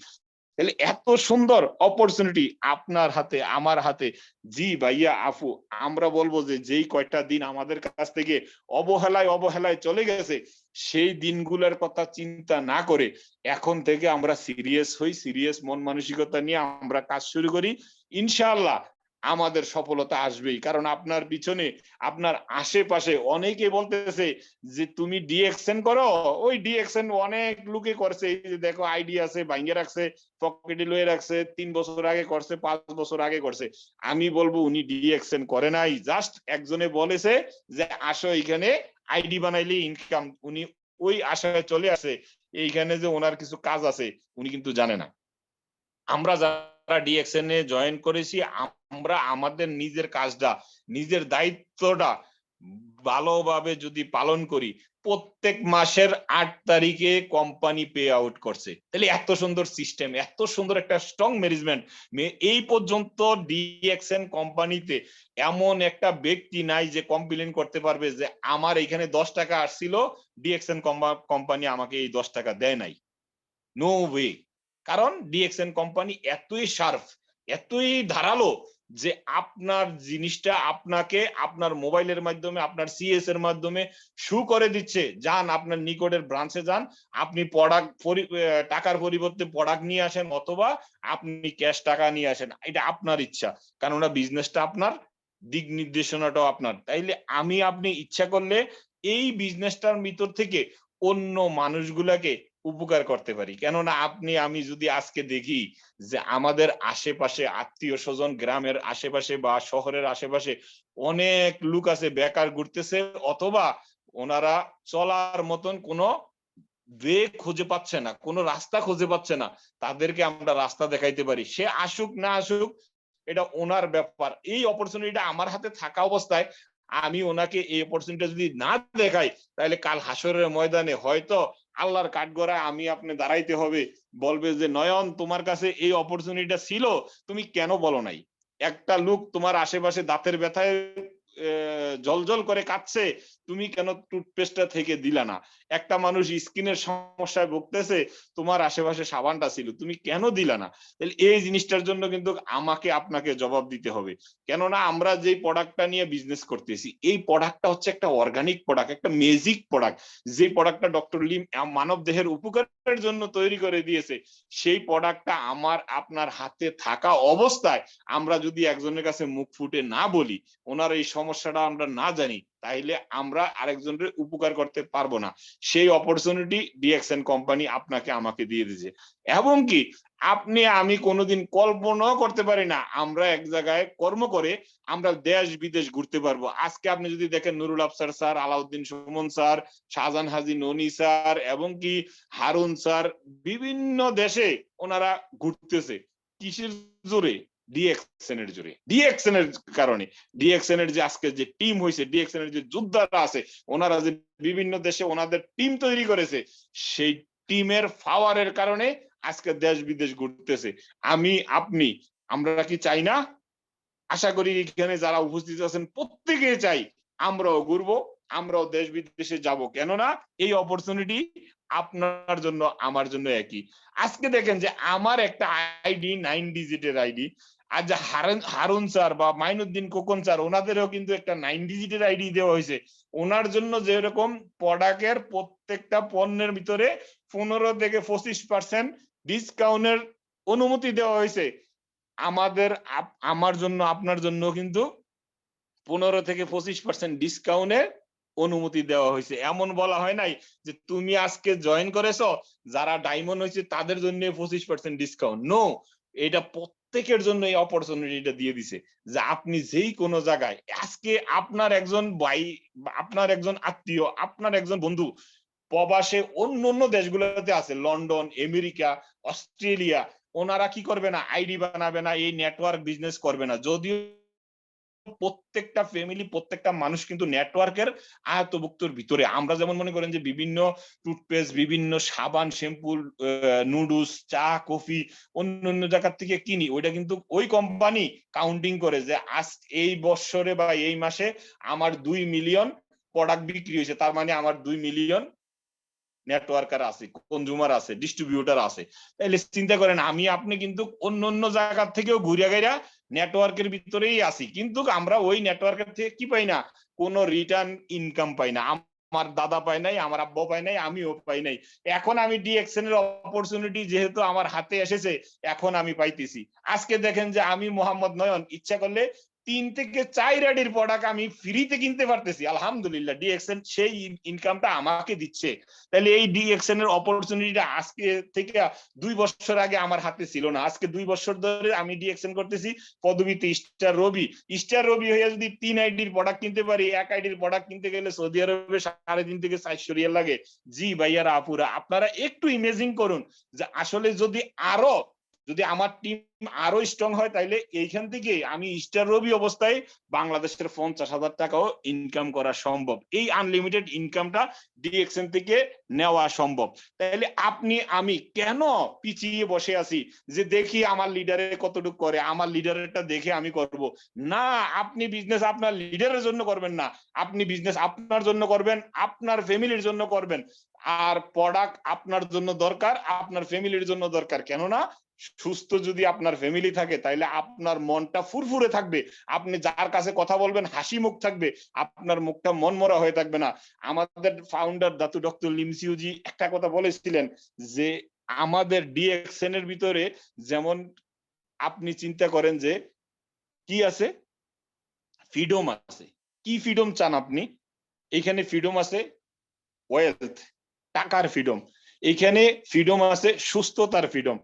তাহলে এত সুন্দর অপরচুনিটি আপনার হাতে আমার হাতে। জি ভাইয়া আফু, আমরা বলবো যে যেই কয়টা দিন আমাদের কাছ থেকে অবহেলায় চলে গেছে, সেই দিনগুলোর কথা চিন্তা না করে এখন থেকে আমরা সিরিয়াস হই, সিরিয়াস মন মানসিকতা নিয়ে আমরা কাজ শুরু করি, ইনশাআল্লাহ আমাদের সফলতা আসবেই। কারণ আপনার পিছনে আপনার আশেপাশে অনেকে বলতেছে যে তুমি ডিএক্সএন করো, ওই ডিএক্সএন অনেক লোকে করছে, এই যে দেখো আইডি আছে ভাঙ্গে রাখছে, পকেটে লয়ে রাখছে, 3 বছর আগে করছে, 5 বছর আগে করছে। আমি বলবো উনি ডিএক্সএন করে নাই, জাস্ট একজনে বলেছে যে আসো এখানে আইডি বানাইলে ইনকাম, উনি ওই আশায় চলে আসে, এইখানে যে ওনার কিছু কাজ আছে উনি কিন্তু জানে না। আমরা যারা ডিএক্সএন এ জয়েন করেছি আমরা আমাদের নিজের কাজটা, নিজের দায়িত্বটা ভালোভাবে যদি পালন করি, প্রত্যেক মাসের 8 তারিখে কোম্পানি পে আউট করছে। তাহলে এত সুন্দর সিস্টেম, এত সুন্দর একটা স্ট্রং ম্যানেজমেন্ট, এই পর্যন্ত ডিএক্সএন কোম্পানিতে এমন একটা ব্যক্তি নাই যে কমপ্লেন করতে পারবে যে আমার এখানে 10 টাকা আসছিল, ডিএক্সএন কোম্পানি আমাকে এই 10 টাকা দেয় নাই। No way. কারণ ডিএক্সএন কোম্পানি এতই শার্প, এতই ধারালো যে আপনার জিনিসটা আপনাকে আপনার মোবাইলের মাধ্যমে, আপনার সিএস এর মাধ্যমে শু করে দিচ্ছে, যান আপনার নিকটের ব্রাঞ্চে যান, আপনি টাকার পরিবর্তে প্রোডাক্ট নিয়ে আসেন অথবা আপনি ক্যাশ টাকা নিয়ে আসেন, এটা আপনার ইচ্ছা, কেননা বিজনেসটা আপনার, দিক নির্দেশনাটাও আপনার। তাইলে আপনি ইচ্ছা করলে এই বিজনেসটার ভিতর থেকে অন্য মানুষগুলাকে উপকার করতে পারি। কেননা আমি যদি আজকে দেখি যে আমাদের আশেপাশে আত্মীয় স্বজন, গ্রামের আশেপাশে বা শহরের আশেপাশে অনেক লোক আছে বেকার ঘুরতেছে, অথবা ওনারা চলার মতন কোনো ওয়ে খুঁজে পাচ্ছে না, কোনো রাস্তা খুঁজে পাচ্ছে না, তাদেরকে আমরা রাস্তা দেখাইতে পারি। সে আসুক না আসুক এটা ওনার ব্যাপার। এই অপরচুনিটিটা আমার হাতে থাকা অবস্থায় আমি ওনাকে এই অপরচুনিটিটা যদি না দেখাই, তাহলে কাল হাসরের ময়দানে হয়তো আল্লাহর কাঠগড়ায় আপনি দাঁড়াইতে হবে, বলবে যে নয়ন তোমার কাছে এই অপরচুনিটিটা ছিল, তুমি কেন বলো নাই? একটা লোক তোমার আশেপাশে দাঁতের ব্যথায় জলজল করে কাঁদছে, তুমি কেন টুথপেস্টটা থেকে দিলা না? একটা মানুষ স্কিনের সমস্যায় ভুগতেছে, তোমার আশেপাশে সাবানটা ছিল, তুমি কেন দিলা না? তাহলে এই জিনিসটার জন্য কিন্তু আমাকে আপনাকে জবাব দিতে হবে। কেননা আমরা যে প্রোডাক্টটা নিয়ে বিজনেস করতেছি, এই প্রোডাক্টটা হচ্ছে একটা অর্গানিক প্রোডাক্ট, একটা ম্যাজিক প্রোডাক্ট। যে প্রোডাক্টটা ডক্টর লিম মানব দেহের উপকারের জন্য তৈরি করে দিয়েছে, সেই প্রোডাক্টটা আমার আপনার হাতে থাকা অবস্থায় আমরা যদি একজনের কাছে মুখ ফুটে না বলি, ওনার এই সমস্যাটা আমরা না জানি, তাইলে আমরা আরেকজনের উপকার করতে পারবো না। সেই অপরচুনিটি ডিএক্সএন কোম্পানি আপনাকে আমাকে দিয়ে দিয়েছে। এবং কি আপনি আমি কোনোদিন কল্পনাও করতে পারি না আমরা এক জায়গায় কর্ম করে আমরা দেশ বিদেশ ঘুরতে পারবো। আজকে আপনি যদি দেখেন নুরুল আফসার স্যার, আলাউদ্দিন সুমন স্যার, শাহজাহান হাজী ননি স্যার এবং কি হারুন স্যার বিভিন্ন দেশে ওনারা ঘুরতেছে। কিসের জোরে? ডিএক্সএন এর জোরে, ডিএক্সএন এর কারণে। ডিএক্সএন এর যে আজকে যে টিম হয়েছে, ডিএক্সএন এর যে যোদ্ধারা আছে, ওনারা যে বিভিন্ন দেশে ওনাদের টিম তৈরি করেছে, সেই টিমের পাওয়ারের কারণে আজকে দেশ বিদেশ ঘুরতেছে। আমি আপনি আমরা কি চাই না? আশা করি এখানে যারা উপস্থিত আছেন প্রত্যেকে চাই আমরাও ঘুরবো, আমরাও দেশ বিদেশে যাব। কেননা এই অপরচুনিটি আপনার জন্য আমার জন্য একই। আজকে দেখেন যে আমার একটা আইডি 9 ডিজিটের আইডি, আর যে হারুন স্যার বা মাইনুদ্দিন খোকন স্যার, ওনাদেরও কিন্তু একটা 9 ডিজিটের আইডি দেওয়া হয়েছে। ওনার জন্য যেরকম প্রোডাক্টের প্রত্যেকটা পণ্যের ভিতরে 15 থেকে 25% ডিসকাউন্টের অনুমতি দেওয়া হয়েছে, আমাদের আমার জন্য আপনার জন্য কিন্তু 15 থেকে 25% ডিসকাউন্টের অনুমতি দেওয়া হয়েছে। এমন বলা হয় নাই যে তুমি আজকে জয়েন করেছো, যারা ডায়মন্ড হয়েছে তাদের জন্য 25% ডিসকাউন্ট। নো, এটা প্রত্যেকের জন্য এই অপরচুনিটিটা দিয়ে দিছে যে আপনি যেই কোনো জায়গায়, আজকে আপনার একজন ভাই, আপনার একজন আত্মীয়, আপনার একজন বন্ধু প্রবাসে অন্য অন্য দেশগুলোতে আছে, লন্ডন, আমেরিকা, অস্ট্রেলিয়া, ওনারা কি করবে না? আইডি বানাবে না, এই নেটওয়ার্ক বিজনেস করবে না। যদিও প্রত্যেকটা ফ্যামিলি, প্রত্যেকটা মানুষ কিন্তু নেটওয়ার্কের আয়ত্তভুক্তর ভিতরে। আমরা যেমন মনে করেন যে বিভিন্ন টুথপেস্ট, বিভিন্ন সাবান, শ্যাম্পু, নুডলস, চা, কফি অন্য অন্য জায়গা থেকে কিনি, ওইটা কিন্তু ওই কোম্পানি কাউন্টিং করে যে আজ এই বছরে বা এই মাসে আমার 2 মিলিয়ন প্রোডাক্ট বিক্রি হয়েছে, তার মানে আমার 2 মিলিয়ন নেটওয়ার্কার আছে, কনজিউমার আছে, ডিস্ট্রিবিউটার আছে। তাহলে চিন্তা করেন আমি আপনি কিন্তু অন্য অন্য জায়গা থেকেও ঘুরে গেরা নেটওয়ার্কের ভিতরেই আছি, কিন্তু আমরা ওই নেটওয়ার্কের থেকে কি পাই না? কোনো রিটার্ন ইনকাম পাই না। আমার দাদা পায় নাই, আমার আব্বা পায় নাই, আমিও পাই নাই। এখন আমি ডিএক্সএন এর অপরচুনিটি যেহেতু আমার হাতে এসেছে, এখন আমি পাইতেছি। আজকে দেখেন যে আমি মোহাম্মদ নয়ন ইচ্ছা করলে 3 থেকে 4 আইডির প্রোডাক্ট আমি ফ্রিতে কিনতে পারতেছি। আলহামদুলিল্লাহ, ডিএক্সএন সেই ইনকামটা আমাকে দিচ্ছে। তাহলে এই ডিএক্সএন এর অপরচুনিটিটা আজকে থেকে 2 বছর আগে আমার হাতে ছিল না। আজকে 2 বছর ধরে আমি ডিএক্সএন করতেছি পদবিতে স্টার রবি। স্টার রবি হয়ে যদি 3 আইডির প্রোডাক্ট কিনতে পারি, এক আইডির প্রোডাক্ট কিনতে গেলে সৌদি আরবে 3.5 থেকে 400 রিয়াল লাগে। জি ভাইয়ারা, আপুরা, আপনারা একটু ইমেজিন করুন যে আসলে যদি আমার টিম আরো স্ট্রং হয়, তাইলে এইখান থেকে আমি স্টার রবি অবস্থায় বাংলাদেশের 50,000 টাকাও ইনকাম করা সম্ভব। এই আনলিমিটেড ইনকামটা ডিএক্সএন থেকে নেওয়া সম্ভব। তাইলে আপনি আমি কেন পিছিয়ে বসে আছি যে দেখি আমার লিডারে কতটুকু করে, আমার লিডারেরটা দেখে আমি করব না? আপনি বিজনেস আপনার লিডারের জন্য করবেন না, আপনি বিজনেস আপনার জন্য করবেন, আপনার ফ্যামিলির জন্য করবেন। আর প্রোডাক্ট আপনার জন্য দরকার, আপনার ফ্যামিলির জন্য দরকার। কেননা সুস্থ যদি আপনার ফ্যামিলি থাকে, তাইলে আপনার মনটা ফুরফুরে থাকবে, আপনি যার কাছে কথা বলবেন হাসি মুখ থাকবে, আপনার মুখটা মনমরা হয়ে থাকবে না। আমাদের ফাউন্ডার দাতু ডক্টর লিমসিউজি একটা কথা বলেছিলেন যে আমাদের ডিএক্সএন এর ভিতরে যেমন আপনি চিন্তা করেন যে কি আছে, ফ্রিডম আছে। কি ফ্রিডম চান আপনি? এখানে ফ্রিডম আছে ওয়েলথ, টাকার ফ্রিডম। এইখানে ফ্রিডম আছে সুস্থতার ফ্রিডম।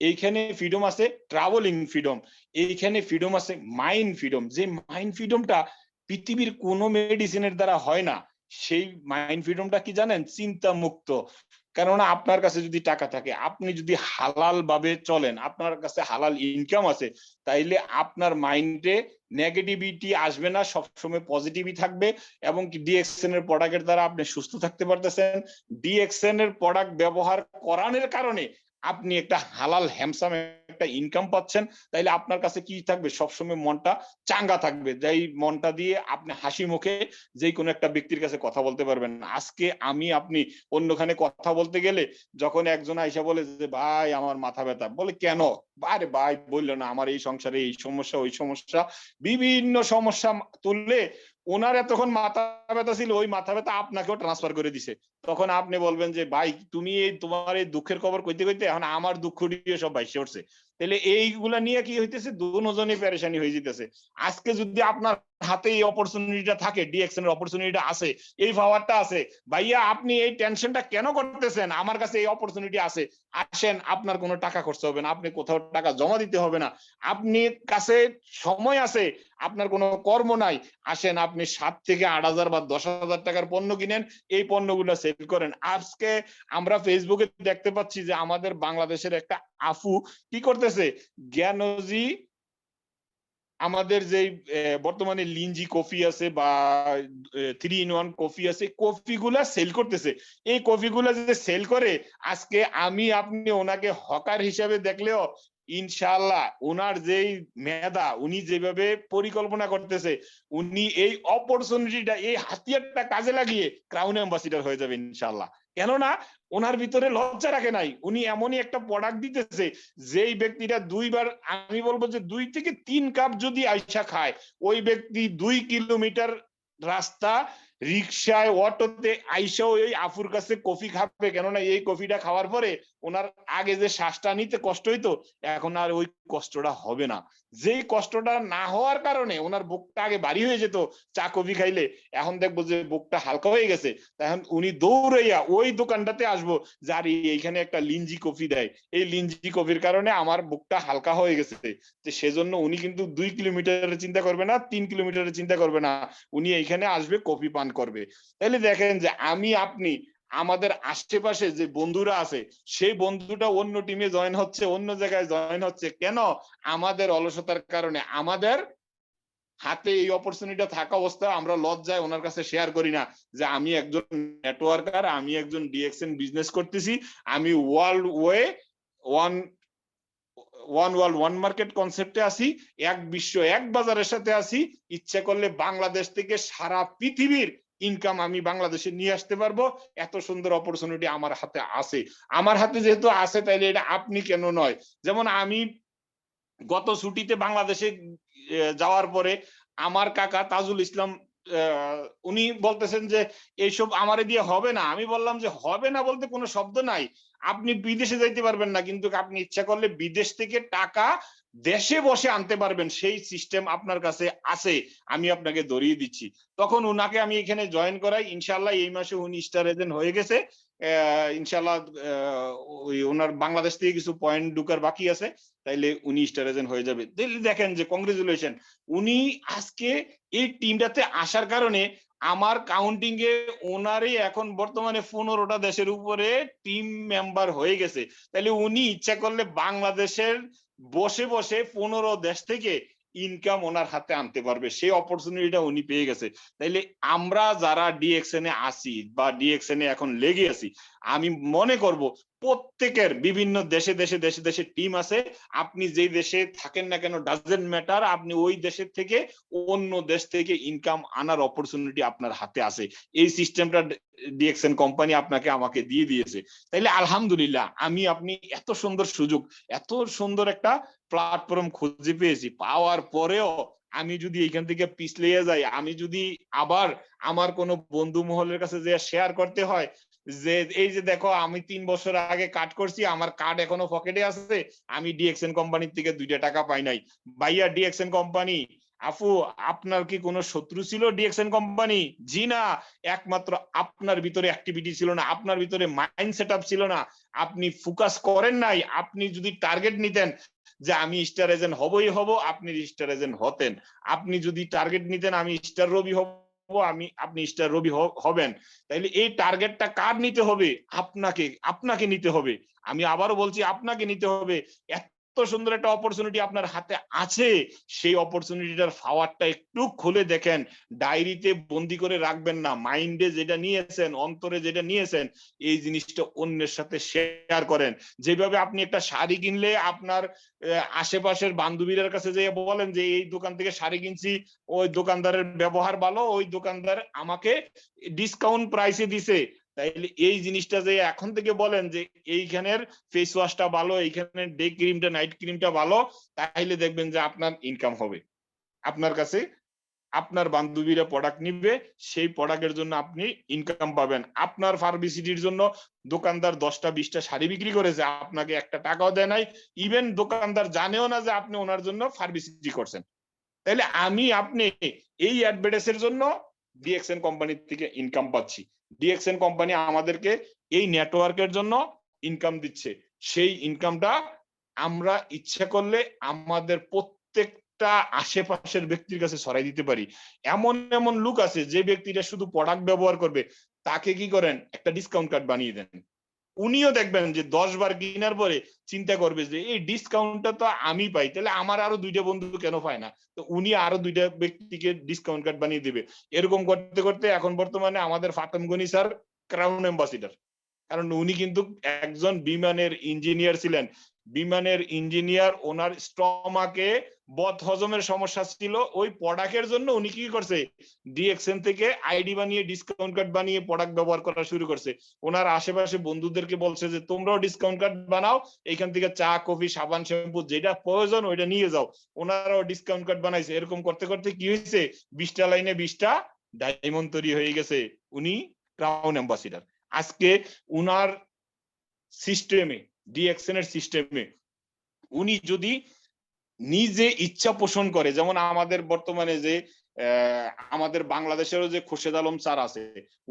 এইখানে ফ্রিডম আছে ট্রাভেলিং ফ্রিডম। এইখানে ফ্রিডম আছে মাইন্ড ফ্রিডম। যে মাইন্ড ফ্রিডমটা পৃথিবীর কোনো মেডিসিনের দ্বারা হয় না। সেই মাইন্ড ফ্রিডমটা কি জানেন? চিন্তা মুক্ত। কেননা আপনার কাছে যদি টাকা থাকে, আপনি যদি হালাল ভাবে চলেন, আপনার কাছে হালাল ইনকাম আছে, তাইলে আপনার মাইন্ডে নেগেটিভিটি আসবে না, সবসময় পজিটিভই থাকবে। এবং কি ডিএক্সএন এর প্রোডাক্টের দ্বারা আপনি সুস্থ থাকতে পারতেছেন। ডিএক্সএন এর প্রোডাক্ট ব্যবহার করানোর কারণে আপনি একটা হালাল হ্যামসাম একটা ইনকাম পাচ্ছেন, তাইলে আপনার কাছে কি থাকবে, সবসময় মনটা চাঙ্গা থাকবে, যেই মনটা দিয়ে আপনি হাসি মুখে যে কোনো একটা ব্যক্তির কাছে কথা বলতে পারবেন। আজকে আমি আপনি অন্যখানে কথা বলতে গেলে যখন একজন আইসা বলে যে ভাই আমার মাথা ব্যথা, বলে কেন, আরে ভাই বললো না আমার এই সংসারে এই সমস্যা ওই সমস্যা, বিভিন্ন সমস্যা তুললে ওনার এতক্ষণ মাথা ব্যথা ছিল, ওই মাথা ব্যথা আপনাকেও ট্রান্সফার করে দিছে। তখন আপনি বলবেন যে ভাই তুমি এই তোমার এই দুঃখের খবর কইতে কইতে এখন আমার দুঃখ দিয়ে সব বাইসে উঠছে। তাহলে এইগুলা নিয়ে কি হইতেছে, দুজনই পেরেশানি হয়ে যেতেছে। আজকে যদি আপনার হাতে এই অপরচুনিটিটা থাকে, ডিএক্সএন এর অপরচুনিটিটা আছে, এই পাওয়ারটা আছে, ভাইয়া আপনি এই টেনশনটা কেন করতেছেন, আমার কাছে এই অপরচুনিটি আছে, আসেন, আপনার কোনো টাকা খরচ হবে না, আপনি কোথাও টাকা জমা দিতে হবে না, আপনি কাছে সময় আছে, আপনার কোনো কর্ম নাই, আসেন আপনি 7 থেকে 8,000 বা 10,000 টাকার পণ্য কিনেন, এই পণ্যগুলো সেল করেন। আজকে আমরা ফেসবুকে দেখতে পাচ্ছি যে আমাদের বাংলাদেশের একটা আফু কি করতেছে, জ্ঞানজি আমাদের যে বর্তমানে লিঞ্জি কফি আছে বা 3-in-1 কফি আছে, কফিগুলা সেল করতেছে। এই কফিগুলা যে সেল করে, আজকে আমি আপনি ওনাকে হকার হিসাবে দেখলেও ইনশাআল্লাহ ওনার যেই মেধা, উনি যেভাবে পরিকল্পনা করতেছে, উনি এই অপরচুনিটিটা, এই হাতিয়ারটা কাজে লাগিয়ে ক্রাউন অ্যাম্বাসিডর হয়ে যাবে ইনশাআল্লাহ। কেননা ওনার ভিতরে লজ্জা রাখে নাই, উনি এমনই একটা প্রোডাক্ট দিতেছে যেই ব্যক্তিটা দুইবার, আমি বলবো যে 2 থেকে 3 কাপ যদি আইসা খায়, ওই ব্যক্তি 2 কিলোমিটার রাস্তা রিক্সায় অটোতে আইসাও এই আফুর কাছে কফি খাবে। কেননা এই কফিটা খাওয়ার পরে ওনার আগে যে শ্বাসটা নিতে কষ্ট হইতো, এখন আর ওই কষ্টটা হবে না। যেই কষ্টটা না হওয়ার কারণে ওনার বুকটা আগে ভারী হয়ে যেত চা কফি খাইলে, এখন দেখবো যে বুকটা হালকা হয়ে গেছে, তখন উনি দৌড়াইয়া ওই দোকানটাতে আসবো যার এইখানে একটা লিঞ্জি কফি দেয়, এই লিঞ্জি কফির কারণে আমার বুকটা হালকা হয়ে গেছে। তো সেজন্য উনি কিন্তু 2 কিলোমিটারের চিন্তা করবে না, 3 কিলোমিটারের চিন্তা করবে না, উনি এইখানে আসবে কফি পান করবে। তাহলে দেখেন যে আমি আপনি আমাদের আশেপাশে যে বন্ধুরা আছে, সেই বন্ধুটা অন্য টিমে জয়েন হচ্ছে, অন্য জায়গায় জয়েন হচ্ছে, কেন, আমাদের অলসতার কারণে। আমাদের হাতে এই অপরচুনিটিটা থাকা অবস্থা আমরা লজ্জায় ওনার কাছে শেয়ার করি না যে আমি একজন নেটওয়ার্কার, আমি একজন ডিএক্সএন বিজনেস করতেছি, আমি ওয়ার্ল্ড ওয়ে ওয়ান মার্কেট কনসেপ্টে আসি, এক বিশ্ব এক বাজারের সাথে আসি, ইচ্ছা করলে বাংলাদেশ থেকে সারা পৃথিবীর ইনকাম আমি বাংলাদেশে নিয়ে আসতে পারবো। এত সুন্দর অপরচুনিটি আমার হাতে আছে। আমার হাতে যেহেতু আছে, তাইলে এটা আপনি কেন নয়। যেমন আমি গত ছুটিতে বাংলাদেশে যাওয়ার পরে আমার কাকা তাজুল ইসলাম উনি বলতেছেন যে এইসব আমারে দিয়ে হবে না। আমি বললাম যে হবে না বলতে কোনো শব্দ নাই, আপনি বিদেশে যাইতে পারবেন না, কিন্তু আপনি ইচ্ছা করলে বিদেশ থেকে টাকা দেশে বসে আনতে পারবেন, সেই সিস্টেম আপনার কাছে আছে, আমি আপনাকে ধরিয়ে দিচ্ছি। তখন উনাকে আমি এখানে জয়েন করাই, ইনশাল্লাহ এই মাসে উনি স্টার এজেন্ট হয়ে গেছে। ইনশাল্লাহ ওই ওনার বাংলাদেশ থেকে কিছু পয়েন্ট ঢুকার বাকি আছে, তাইলে উনি স্টার এজেন্ট হয়ে যাবে। দেখেন যে কংগ্রেচুলেশন, উনি আজকে এই টিমটাতে আসার কারণে আমার কাউন্টিং এ ওনারই এখন বর্তমানে 15টা দেশের উপরে টিম মেম্বার হয়ে গেছে। তাহলে উনি ইচ্ছা করলে বাংলাদেশের বসে বসে 15 দেশ থেকে ইনকাম ওনার হাতে আনতে পারবে, সেই অপরচুনিটিটা উনি পেয়ে গেছে। তাইলে আমরা যারা ডিএক্সএন এ আসি বা ডিএক্সএন এ এখন লেগে আছি, আমি মনে করব প্রত্যেকের বিভিন্ন দেশে দেশে দেশে দেশে টিম আছে। আপনি যেই দেশে থাকেন না কেন, ডাজেন্ট ম্যাটার, আপনি ওই দেশের থেকে অন্য দেশ থেকে ইনকাম আনার অপরচুনিটি আপনার হাতে আছে। এই সিস্টেমটা ডিএক্সএন কোম্পানি আপনাকে আমাকে দিয়ে দিয়েছে। তাইলে আলহামদুলিল্লাহ, আমি আপনি এত সুন্দর সুযোগ, এত সুন্দর একটা প্ল্যাটফর্ম খুঁজে পেয়েছি, পাওয়ার পরেও আমি যদি এখান থেকে পিছলে যাই, আমি যদি আবার আমার কোনো বন্ধু মহলের কাছে যে শেয়ার করতে হয় যে এই যে দেখো আমি 3 বছর আগে কাট করছি, আমার কার্ড এখনো পকেটে আছে, আমি ডিএক্সএন কোম্পানির থেকে 2 টাকা পাই নাই। ভাইয়া ডিএক্সএন কোম্পানি, আফু আপনার কি কোনো শত্রু ছিল ডিএক্সএন কোম্পানি? জি না, একমাত্র আপনার ভিতরে অ্যাক্টিভিটি ছিল না, আপনার ভিতরে মাইন্ড সেটআপ ছিল না, আপনি ফোকাস করেন নাই। আপনি যদি টার্গেট নিতেন যে আমি স্টার এজেন্ট হবই হব, আপনি স্টার এজেন্ট হতেন। আপনি যদি টার্গেট নিতেন আমি স্টার রবি হব, আপনি স্টার রবি হবেন। তাইলে এই টার্গেটটা কার নিতে হবে? আপনাকে নিতে হবে। আমি আবারও বলছি, আপনাকে নিতে হবে। এত এত সুন্দর একটা অপরচুনিটি আপনার হাতে আছে, সেই অপরচুনিটিটার পাওয়ারটা একটু খুলে দেখেন। ডায়েরিতে বন্দি করে রাখবেন না, মাইন্ডে যেটা নিয়েছেন, অন্তরে যেটা নিয়েছেন, এই জিনিসটা অন্যের সাথে শেয়ার করেন। যেভাবে আপনি একটা শাড়ি কিনলে আপনার আশেপাশের বান্ধবীদের কাছে যে বলেন যে এই দোকান থেকে শাড়ি কিনছি, ওই দোকানদারের ব্যবহার ভালো, ওই দোকানদার আমাকে ডিসকাউন্ট প্রাইসে দিছে, তাইলে এই জিনিসটা যে এখন থেকে বলেন যে এইখানের ফেস ওয়াশটা ভালো, এইখানের ডে ক্রিমটা, নাইট ক্রিমটা ভালো, তাইলে দেখবেন যে আপনার ইনকাম হবে। আপনার কাছে আপনার বান্ধবীরা প্রোডাক্ট নিবে, সেই প্রোডাক্টের জন্য আপনি ইনকাম পাবেন। আপনার ফার্মেসিটির জন্য দোকানদার 10টা 20টা শাড়ি বিক্রি করেছে, আপনাকে একটা টাকাও দেয় নাই, ইভেন দোকানদার জানেও না যে আপনি ওনার জন্য ফার্মেসিটি করছেন। তাহলে আপনি এই অ্যাডভার্টাইজের জন্য ডিএক্সএন কোম্পানির থেকে ইনকাম পাচ্ছি। ডিএক্সএন কোম্পানি আমাদেরকে এই নেটওয়ার্কের জন্য ইনকাম দিচ্ছে। সেই ইনকামটা আমরা ইচ্ছা করলে আমাদের প্রত্যেকটা আশেপাশের ব্যক্তির কাছে ছড়াই দিতে পারি। এমন এমন লোক আছে যে ব্যক্তিটা শুধু প্রোডাক্ট ব্যবহার করবে, তাকে কি করেন, একটা ডিসকাউন্ট কার্ড বানিয়ে দেন। উনিও দেখবেন যে 10 বার কেনার পরে চিন্তা করবে যে এই ডিসকাউন্টটা তো আমি পাই, তাহলে আমার আরো 2টা বন্ধু কেন পায় না, তো উনি আরো 2টা ব্যক্তিকে ডিসকাউন্ট কার্ড বানিয়ে দিবে। এরকম করতে করতে এখন বর্তমানে আমাদের ফাতেম গনি স্যার ক্রাউন অ্যাম্বাসিডার, কারণ উনি কিন্তু একজন বিমানের ইঞ্জিনিয়ার ছিলেন। বিমানের ইঞ্জিনিয়ার, ওনার স্টমাকে বদ হজমের সমস্যা ছিল, ওই প্রোডাক্টের জন্য উনি কি করছে, ডিএক্সএন থেকে আইডি বানিয়ে ডিসকাউন্ট কার্ড বানিয়ে প্রোডাক্ট ব্যবহার করা শুরু করছে। ওনার আশেপাশে বন্ধুদেরকে বলছে যে তোমরাও ডিসকাউন্ট কার্ড বানাও, এইখান থেকে চা, কফি, সাবান, শ্যাম্পু যেটা প্রয়োজন ওইটা নিয়ে যাও। ওনারাও ডিসকাউন্ট কার্ড বানাইছে। এরকম করতে করতে কি হয়েছে, 20টা লাইনে 20টা ডায়মন্ড তৈরি হয়ে গেছে। উনি ক্রাউন অ্যাম্বাসিডার। আজকে উনার সিস্টেমে, ডিএক্সএন এর সিস্টেমে উনি যদি নিজে ইচ্ছা পোষণ করে, যেমন আমাদের বর্তমানে যে আমাদের বাংলাদেশেরও যে খোরশেদ আলম স্যার আছে,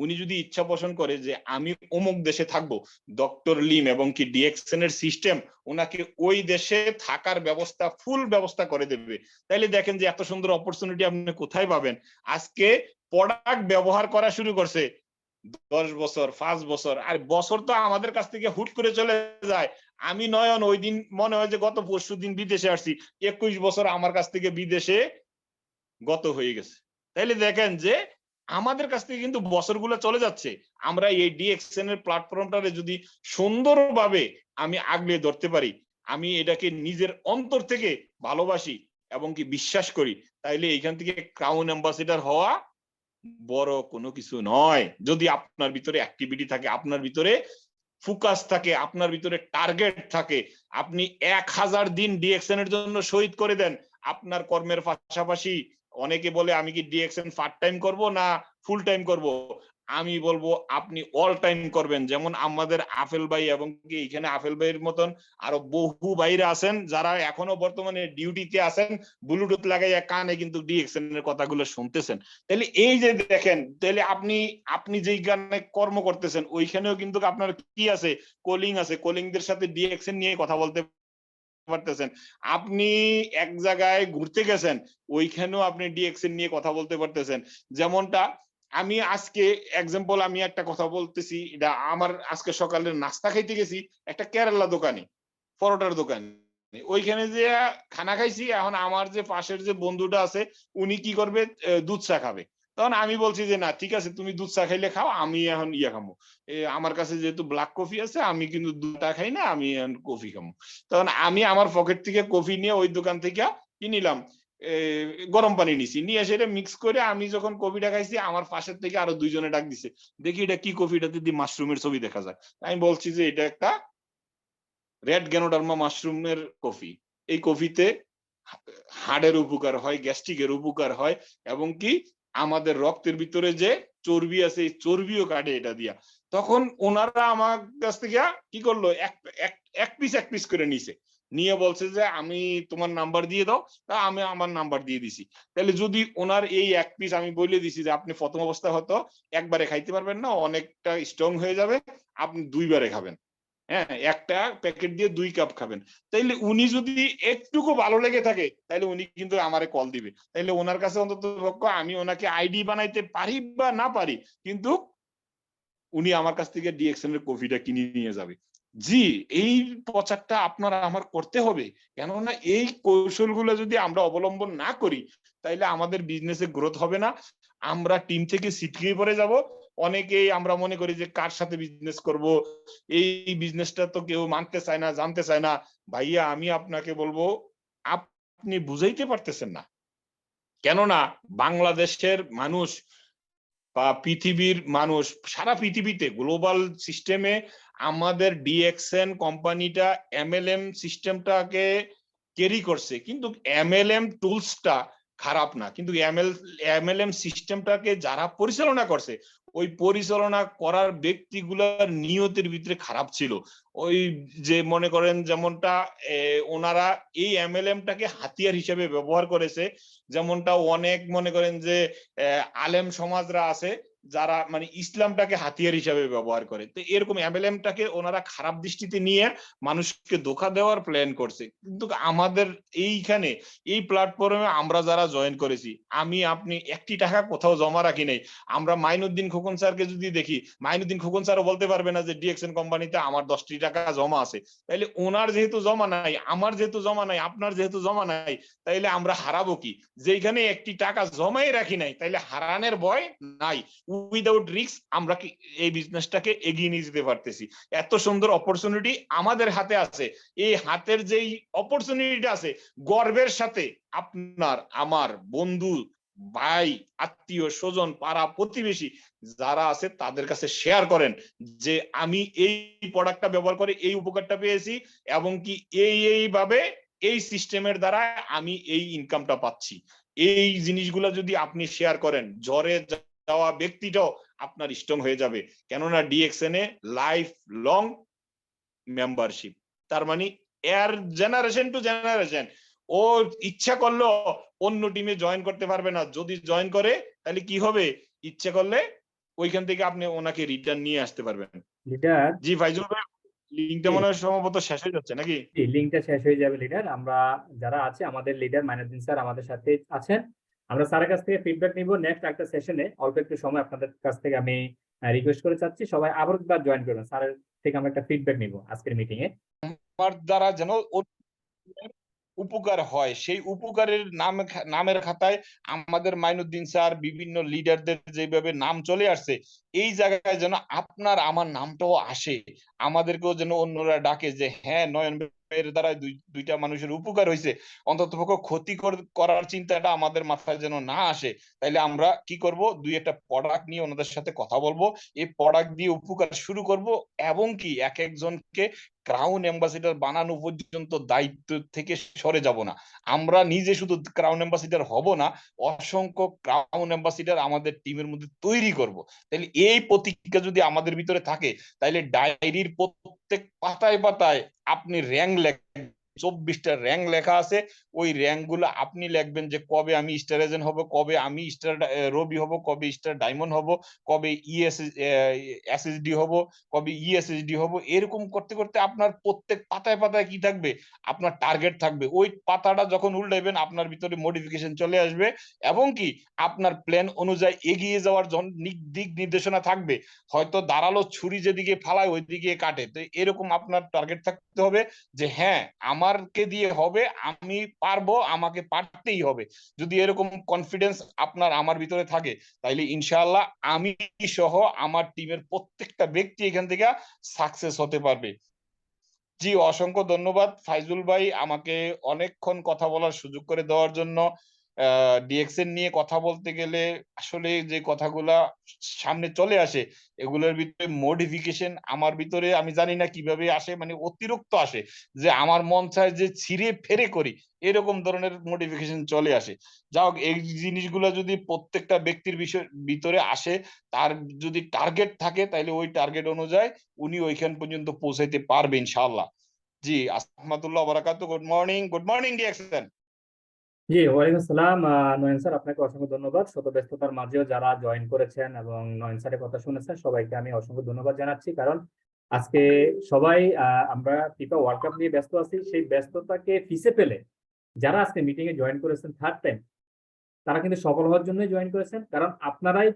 উনি যদি ইচ্ছা পোষণ করে যে আমি অমুক দেশে থাকবো, ডক্টর লিম এবং কি ডিএক্সএন এর সিস্টেম ওনাকে ওই দেশে থাকার ব্যবস্থা, ফুল ব্যবস্থা করে দেবে। তাইলে দেখেন যে এত সুন্দর অপরচুনিটি আপনি কোথায় পাবেন। আজকে প্রোডাক্ট ব্যবহার করা শুরু করছে 10 বছর, 5 বছর, আর বছর তো আমাদের কাছ থেকে হুট করে চলে যায়। আমি নয়ন ওই দিন মনে হয় যে গত পরশুদিন বিদেশে আসছি, 21 বছর আমার কাছ থেকে বিদেশে গত হয়ে গেছে। তাইলে দেখেন যে আমাদের কাছ থেকে কিন্তু বছরগুলো চলে যাচ্ছে। আমরা এই ডিএক্সএন এর প্ল্যাটফর্মটারে যদি সুন্দরভাবে আমি আগলে ধরতে পারি, আমি এটাকে নিজের অন্তর থেকে ভালোবাসি এবং কি বিশ্বাস করি, তাইলে এইখান থেকে ক্রাউন অ্যাম্বাসিডার হওয়া বড় কোনো কিছু নয়। যদি আপনার ভিতরে অ্যাক্টিভিটি থাকে, আপনার ভিতরে ফোকাস থাকে, আপনার ভিতরে টার্গেট থাকে, আপনি 1000 দিন ডিএক্সএন এর জন্য শহীদ করে দেন। আপনার কর্মের পাশাপাশি, অনেকে বলে আমি কি ডিএক্সএন পার্ট টাইম করব না ফুল টাইম করব, আমি বলবো আপনি অল টাইম করবেন। যেমন আমাদের আফেল ভাই এবং কি এখানে আফেল ভাইয়ের মতন আরো বহু ভাইরা আছেন যারা এখনো বর্তমানে ডিউটিতে আছেন, ব্লুটুথ লাগাইয়া কানে কিন্তু ডিএক্সএন এর কথাগুলো শুনতেছেন। তাহলে এই যে দেখেন, তাহলে আপনি যেই গানে কর্ম করতেছেন ওইখানেও কিন্তু আপনার কি আছে, কলিং আছে, কলিংদের সাথে ডিএক্সএন নিয়ে কথা বলতে পারতেছেন। আপনি এক জায়গায় ঘুরতে গেছেন, ওইখানেও আপনি ডিএক্সএন নিয়ে কথা বলতে পারতেছেন। যেমনটা আমি আজকে এক্সাম্পল, আমি একটা কথা বলতেছি, এটা আমার আজকে সকালে নাস্তা খাইতে গেছি একটা কেরালা দোকানে, পরোটার দোকানে, ওইখানে যে খানা খাইছি। এখন আমার যে পাশের যে বন্ধুটা আছে উনি কি করবে, দুধ চা খাবে। তখন আমি বলছি যে না ঠিক আছে, তুমি দুধ চা খাইলে খাও, আমি এখন খাবো, আমার কাছে যেহেতু ব্ল্যাক কফি আছে, আমি কিন্তু দুধটা খাই না, আমি কফি খাবো। তখন আমি আমার পকেট থেকে কফি নিয়ে ওই দোকান থেকে কি নিলাম, গরম পানি নিছি, নিয়ে সেটা মিক্স করে আমি যখন কফিটা খাইছি, আমার পাশের থেকে আরো 2 জনে ডাক দিছে, দেখি এটা কি কফি, এটাতে দিয়ে মাশরুমের ছবি দেখা যায়। আমি বলছি যে এটা একটা রেড গ্যানোডার্মা মাশরুমের কফি। এই কফিতে হাড়ের উপকার হয়, গ্যাস্ট্রিকের উপকার হয়, এবং কি আমাদের রক্তের ভিতরে যে চর্বি আছে এই চর্বিও কাটে এটা দিয়া। তখন ওনারা আমার কাছ থেকে কি করলো, এক পিস করে নিছে, নিয়ে বলছে যে আমি তোমার নাম্বার দিয়ে দাও। তা আমি আমার নাম্বার দিয়ে দিছি। তাহলে যদি ওনার এই এক পিস আমি বলে দিছি যে আপনি প্রথম অবস্থায় হয়তো একবারে খাইতে পারবেন না, অনেকটা স্ট্রং হয়ে যাবে, আপনি 2 বারে খাবেন, হ্যাঁ, একটা প্যাকেট দিয়ে 2 কাপ খাবেন। তাইলে উনি যদি একটুকু ভালো লেগে থাকে তাইলে উনি কিন্তু আমারে কল দিবে। তাইলে ওনার কাছে অন্তত আমি ওনাকে আইডি বানাইতে পারি বা না পারি, কিন্তু উনি আমার কাছ থেকে ডিএক্সএন এর কফিটা কিনে নিয়ে যাবে। জি, এই প্রচারটা আপনারা আমার করতে হবে, কেননা এই কৌশলগুলো যদি আমরা অবলম্বন না করি তাইলে আমাদের বিজনেসে গ্রোথ হবে না, আমরা টিম থেকে ছিটকে পড়ে যাব। অনেকেই আমরা মনে করি যে কার সাথে বিজনেস করব, এই বিজনেসটা তো কেউ মানতে চায় না, জানতে চায় না। ভাইয়া আমি আপনাকে বলবো, আপনি বুঝাইতে পারতেছেন না, কেননা বাংলাদেশের মানুষ বা পৃথিবীর মানুষ, সারা পৃথিবীতে গ্লোবাল সিস্টেমে আমাদের ডিএক্সএন কোম্পানিটা এমএলএম সিস্টেমটাকে ক্যারি করছে, কিন্তু এমএলএম টুলসটা খারাপ না, কিন্তু এমএলএম সিস্টেমটাকে যারা পরিচালনা করছে ওই পরিচালনা করার ব্যক্তিগুলোর নিয়তের ভিতরে খারাপ ছিল। ওই যে মনে করেন যেমনটা ওনারা এই এমএলএমটাকে হাতিয়ার হিসেবে ব্যবহার করেছে, যেমনটা অনেক মনে করেন যে আলেম সমাজরা আছে যারা মানে ইসলামটাকে হাতিয়ার হিসাবে ব্যবহার করে, তো এরকম এমএলএমটাকে ওনারা খারাপ দৃষ্টিতে নিয়ে মানুষকে ধোঁকা দেওয়ার প্ল্যান করছে। কিন্তু আমাদের এইখানে এই প্ল্যাটফর্মে আমরা যারা জয়েন করেছি, আমি আপনি একটি টাকা কোথাও জমা রাখি নাই। আমরা মাইনুদ্দিন খোকন স্যারকে যদি দেখি, মাইনুদ্দিন খোকন স্যারও বলতে পারবে না যে ডিএক্সএন কোম্পানিতে আমার 10টি টাকা জমা আছে। তাইলে ওনার যেহেতু জমা নাই, আমার যেহেতু জমা নাই, আপনার যেহেতু জমা নাই, তাইলে আমরা হারাবো কি? যেখানে একটি টাকা জমাই রাখি নাই, তাইলে হারানোর ভয় নাই। উইদাউট রিস্ক আমরা কি এই বিজনেসটাকে এগিয়ে নিয়ে যেতে পারতেছি। এত সুন্দর অপরচুনিটি আমাদের হাতে আছে। এই হাতের যেই অপরচুনিটিটা আছে, গর্বের সাথে আপনার আমার বন্ধু ভাই আত্মীয় স্বজন পাড়া প্রতিবেশী যারা আছে তাদের কাছে শেয়ার করেন যে আমি এই প্রোডাক্টটা ব্যবহার করে এই উপকারটা পেয়েছি, এবং কি এইভাবে এই সিস্টেমের দ্বারা আমি এই ইনকামটা পাচ্ছি। এই জিনিসগুলো যদি আপনি শেয়ার করেন, ঝড়ে যাওয়া ব্যক্তিটাও আপনার স্ট্রং হয়ে যাবে, কেননা ডিএক্সএন এ লাইফ লং মেম্বারশিপ, তার মানে এর জেনারেশন টু জেনারেশন। ও ইচ্ছা করলো অন্য টিমে জয়েন করতে পারবে না, যদি জয়েন করে তাহলে কি হবে, ইচ্ছা করলে ওইখান থেকে আপনি ওনাকে রিটার্ন নিয়ে আসতে পারবেন। লিডার, জি ফাইজুল ভাই, লিঙ্কটা মনে হয় সম্ভবত শেষ হয়ে যাচ্ছে নাকি? লিঙ্কটা শেষ হয়ে যাবে লিডার। আমরা যারা আছে, আমাদের লিডার মাইনুদ্দিন স্যার আমাদের সাথে আছেন, আমরা স্যারের কাছ থেকে ফিডব্যাক নিব নেক্সট একটা সেশনে। অল্প একটু সময় আপনাদের কাছ থেকে আমি রিকোয়েস্ট করে চাচ্ছি, সবাই আবার একবার জয়েন করবেন, স্যারের থেকে আমরা একটা ফিডব্যাক নিব আজকের মিটিং এ। আমার দ্বারা যেন উপকার হয়, সেই উপকারের নামের খাতায় আমাদের মাইনুদ্দিন স্যার বিভিন্ন লিডারদের যেভাবে নাম চলে আসছে, এই জায়গায় যেন আপনার আমার নামটাও আসে, আমাদেরকেও যেন অন্যরা ডাকে যে হ্যাঁ নয়ন এর দ্বারা দুইটা মানুষের উপকার হয়েছে, অন্ততপক্ষে ক্ষতি করার চিন্তাটা আমাদের মাথায় যেন না আসে। তাইলে আমরা কি করব, দুই একটা প্রোডাক্ট নিয়ে ওনাদের সাথে কথা বলবো, এই প্রোডাক্ট দিয়ে উপকার শুরু করব, এবং কি এক একজনকে ক্রাউন অ্যাম্বাসিডার বানানো পর্যন্ত দায়িত্ব থেকে সরে যাব না। আমরা নিজে শুধু ক্রাউন অ্যাম্বাসিডার হব না, অসংখ্য ক্রাউন অ্যাম্বাসিডার আমাদের টিমের মধ্যে তৈরি করব। তাহলে এই প্রতিজ্ঞা যদি আমাদের ভিতরে থাকে, তাহলে ডায়েরির প্রত্যেক পাতায় পাতায় আপনি র্যাঙ্ক লেখেন, 24টা র্যাঙ্ক লেখা আছে, ওই র্যাঙ্ক গুলো আপনি লিখবেন যে কবে আমি স্টার এজেন্ট হব, কবে আমি স্টার রবি হব, কবে স্টার ডায়মন্ড হব, কবে এসএসডি হব, কবে ইএসএসডি হব। এরকম করতে করতে আপনার প্রত্যেক পাতায় পাতায় কি থাকবে, আপনার টার্গেট থাকবে। ওই পাতাটা যখন উল্টাইবেন আপনার ভিতরে মডিফিকেশন চলে আসবে, এবং কি আপনার প্ল্যান অনুযায়ী এগিয়ে যাওয়ার দিক নির্দেশনা থাকবে। হয়তো দাঁড়ালো ছুরি যেদিকে ফালায় ওই দিকে কাটে, তো এরকম আপনার টার্গেট থাকতে হবে যে হ্যাঁ আমারকে দিয়ে হবে, আমি পারবো, আমাকে পারতেই হবে। যদি এরকম কনফিডেন্স আপনার আমার ভিতরে থাকে, তাইলে ইনশাআল্লাহ আমি সহ আমার টিমের প্রত্যেকটা ব্যক্তি এখান থেকে সাকসেস হতে পারবে। জি অসংখ্য ধন্যবাদ ফাইজুল ভাই, আমাকে অনেকক্ষণ কথা বলার সুযোগ করে দেওয়ার জন্য। ডিএক্সএন নিয়ে কথা বলতে গেলে আসলে যে কথাগুলা সামনে চলে আসে, এগুলোর ভিতরে মডিফিকেশন আমার ভিতরে আমি জানি না কিভাবে আসে, মানে অতিরিক্ত আসে, যে আমার মন চায় যে ছিঁড়ে ফেরে করি, এরকম ধরনের মডিফিকেশন চলে আসে। যাই হোক, এই জিনিসগুলো যদি প্রত্যেকটা ব্যক্তির ভিতরে আসে, তার যদি টার্গেট থাকে, তাহলে ওই টার্গেট অনুযায়ী উনি ওইখান পর্যন্ত পৌঁছাইতে পারবে ইনশাআল্লাহ। জি আসসালামুল্লাহ বারাকাতুহু, গুড মর্নিং ডিএক্সএন। জি ওয়ালাইকুম আসসালাম নয়ন স্যার, আপনাকে অসংখ্য ধন্যবাদ। শত ব্যস্ততার মাঝেও যারা জয়েন করেছেন এবং নয়ন স্যারের কথা শুনেছেন সবাইকে আমি অসংখ্য ধন্যবাদ জানাচ্ছি, কারণ আজকে সবাই আমরা ফিফা ওয়ার্ল্ড কাপ নিয়ে ব্যস্ত আছি, সেই ব্যস্ততাকে পিছে ফেলে যারা আজকে মিটিং এ জয়েন করেছেন থার্ড টাইম, তারা কিন্তু সফল হওয়ার জন্যই জয়েন করেছেন, কারণ আপনারাই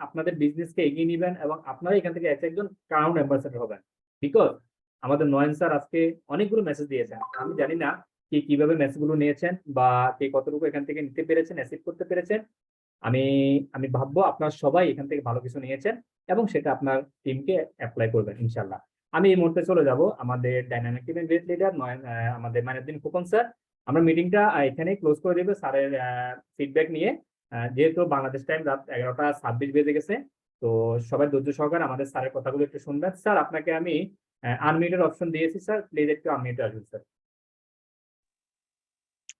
আপনাদের বিজনেসকে এগিয়ে নিবেন এবং আপনারাই এখান থেকে এক একজন ক্রাউন অ্যাম্বাসেডর হবেন। বিকজ আমাদের নয়ন স্যার আজকে অনেকগুলো মেসেজ দিয়েছেন। আমি জানি না কি কিভাবে মেসেজগুলো নিয়েছেন বা কে কতটুকু এখান থেকে নিতে পেরেছেন, অ্যাচিভ করতে পেরেছেন। আমি আমি ভাববো আপনার সবাই এখান থেকে ভালো কিছু নিয়েছেন এবং সেটা আপনার টিমকে অ্যাপ্লাই করবেন ইনশাল্লাহ। আমি এই মুহূর্তে চলে যাব আমাদের ডাইনামিক টিমের গ্রেট লিডার আমাদের মাইনুদ্দিন খোকন স্যার। আমরা মিটিংটা এখানেই ক্লোজ করে দেবো স্যারের ফিডব্যাক নিয়ে। যেহেতু বাংলাদেশ টাইম রাত 11:26 বেজে গেছে, তো সবাই ধৈর্য সহকারে আমাদের স্যারের কথাগুলো একটু শুনবেন। স্যার আপনাকে আমি আনমিউটের অপশন দিয়েছি স্যার, প্লিজ একটু আনমিউটে আসবেন স্যার।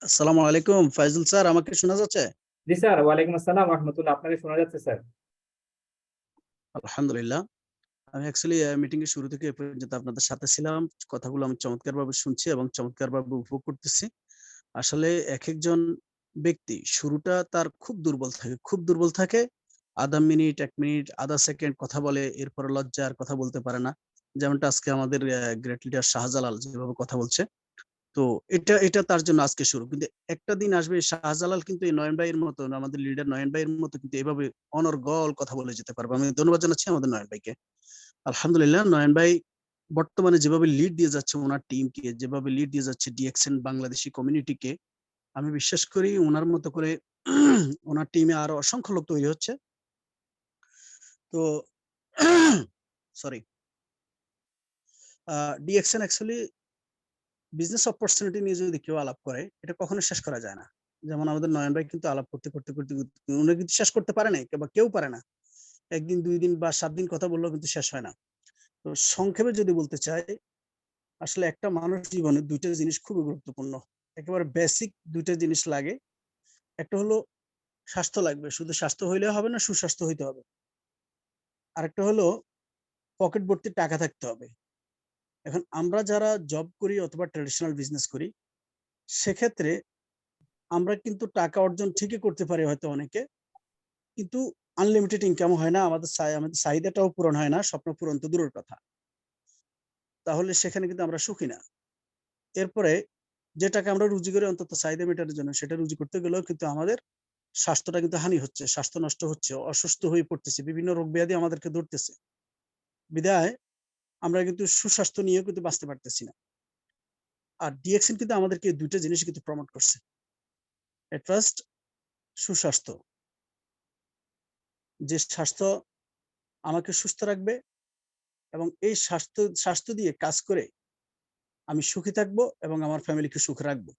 আসসালামু আলাইকুম ফাইজুল স্যার, আমাকে শোনা যাচ্ছে? জি স্যার, ওয়ালাইকুম আসসালাম রহমতুল্লাহ, আপনাকে শোনা যাচ্ছে স্যার। আলহামদুলিল্লাহ। আমি অ্যাকচুয়ালি মিটিং এর শুরু থেকে এ পর্যন্ত আপনাদের সাথে ছিলাম। কথাগুলো আমি চমৎকারভাবে শুনছি এবং চমৎকারভাবে উপভোগ করতেছি। আসলে একেকজন ব্যক্তি শুরুটা তার খুব দুর্বল থাকে। আধা মিনিট, 1 মিনিট, আধা সেকেন্ড কথা বলে, এরপরে লজ্জার কথা বলতে পারে না। যেমনটা আজকে আমাদের গ্রেট লিডার শাহজালাল যেভাবে কথা বলছে। তো এটা তার জন্য আজকে শুরু। কিন্তু একটা দিন আসবে শাহজালাল কিন্তু এই নয়ন ভাইয়ের মতো, আমাদের লিডার নয়ন ভাইয়ের মতো কিন্তু এভাবে অনর্গল কথা বলে যেতে পারবে। আমি ধন্যবাদ জানাচ্ছি আমাদের নয়ন ভাইকে। আলহামদুলিল্লাহ, নয়ন ভাই বর্তমানে যেভাবে লিড দিয়ে যাচ্ছে ওনার টিমকে, যেভাবে লিড দিয়ে যাচ্ছে ডিএক্সএন বাংলাদেশি কমিউনিটিকে, আমি বিশ্বাস করি ওনার মতো করে ওনার টিমে আরো অসংখ্য লোক তৈরি হচ্ছে। তো sorry, DXN actually business opportunity নিয়ে যদি কেউ আলাপ করে, এটা কখনো শেষ করা যায় না। যেমন আমাদের নয়ন ভাই কিন্তু আলাপ করতে উনি কিন্তু শেষ করতে পারে না, বা কেউ পারে না। 1 দিন 2 দিন বা 7 দিন কথা বললেও কিন্তু শেষ হয় না। তো সংক্ষেপে যদি বলতে চাই, আসলে একটা মানুষ জীবনে 2টা জিনিস খুবই গুরুত্বপূর্ণ। একেবারে বেসিক 2টা জিনিস লাগে। একটা হলো স্বাস্থ্য লাগবে, শুধু স্বাস্থ্য হইলে হবে না, সুস্বাস্থ্য হইতে হবে। আরেকটা হলো পকেট ভর্তি টাকা থাকতে হবে। এখন আমরা যারা জব করি অথবা ট্রেডিশনাল বিজনেস করি, সেক্ষেত্রে আমরা কিন্তু টাকা অর্জন ঠিকই করতে পারি হয়তো অনেকে, কিন্তু আনলিমিটেড ইনকাম হয় না, আমাদের চাহিদাটাও পূরণ হয় না, স্বপ্ন পূরণ তো দূরের কথা। তাহলে সেখানে কিন্তু আমরা সুখী না। এরপরে যে টাকা আমরা রুজি করি অন্তত চাহিদা মেটানোর জন্য, সেটা রুজি করতে গেলেও কিন্তু আমাদের স্বাস্থ্যটা কিন্তু হানি হচ্ছে, স্বাস্থ্য নষ্ট হচ্ছে, অসুস্থ হয়ে পড়তেছে, বিভিন্ন রোগ ব্যাধি আমাদেরকে ধরতেছে। বিধায় আমরা কিন্তু সুস্বাস্থ্য নিয়েও কিন্তু বাঁচতে পারতেছি না। আর ডিএক্সএন কিন্তু আমাদেরকে 2টা জিনিস কিন্তু প্রমোট করছে। এট ফার্স্ট, সুস্বাস্থ্য। যে স্বাস্থ্য আমাকে সুস্থ রাখবে এবং এই স্বাস্থ্য দিয়ে কাজ করে আমি সুখী থাকবো এবং আমার ফ্যামিলিকে সুখে রাখবো।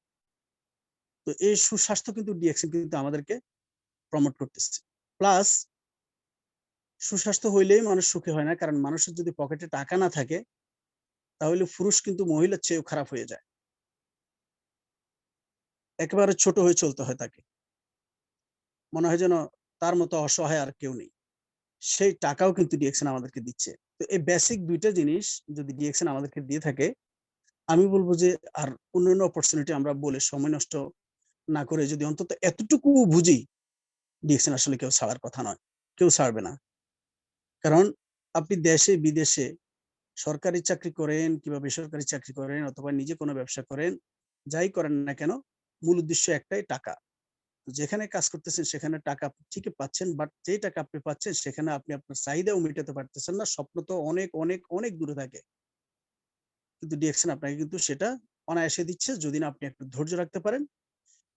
তো এই সুস্বাস্থ্য কিন্তু ডিএক্সএন কিন্তু আমাদেরকে প্রমোট করতেছে। প্লাস সুস্বাস্থ্য হইলেই মানুষ সুখী হয় না, কারণ মানুষের যদি পকেটে টাকা না থাকে, তাহলে পুরুষ কিন্তু মহিলার চেয়েও খারাপ হয়ে যায়, একেবারে ছোট হয়ে চলতে হয় তাকে, মনে হয় যেন তার মতো অসহায় আর কেউ নেই। সেই টাকাও কিন্তু ডিএক্সএন আমাদেরকে দিচ্ছে। তো এই বেসিক 2টা জিনিস যদি ডিএক্সএন আমাদেরকে দিয়ে থাকে, আমি বলবো যে আর অন্যান্য অপরচুনিটি আমরা বলে সময় নষ্ট না করে যদি অন্তত এতটুকু বুঝি, ডিএক্সএন আসলে কেউ ছাড়ার কথা নয়, কেউ ছাড়বে না। কারণ আপনি দেশে বিদেশে সরকারি চাকরি করেন কিংবা বেসরকারি চাকরি করেন অথবা নিজে কোনো ব্যবসা করেন, যাই করেন না কেন, মূল উদ্দেশ্য একটাই, টাকা। যেখানে কাজ করতেছেন সেখানে টাকা ঠিকই পাচ্ছেন, বাট যে টাকা আপনি পাচ্ছেন সেখানে আপনি আপনার চাহিদাও মেটাতে পারতেছেন না। স্বপ্ন তো অনেক অনেক অনেক দূরে থাকে, কিন্তু ডিএক্সএন আপনাকে কিন্তু সেটা অনায়াসে দিচ্ছে, যদি না আপনি একটু ধৈর্য রাখতে পারেন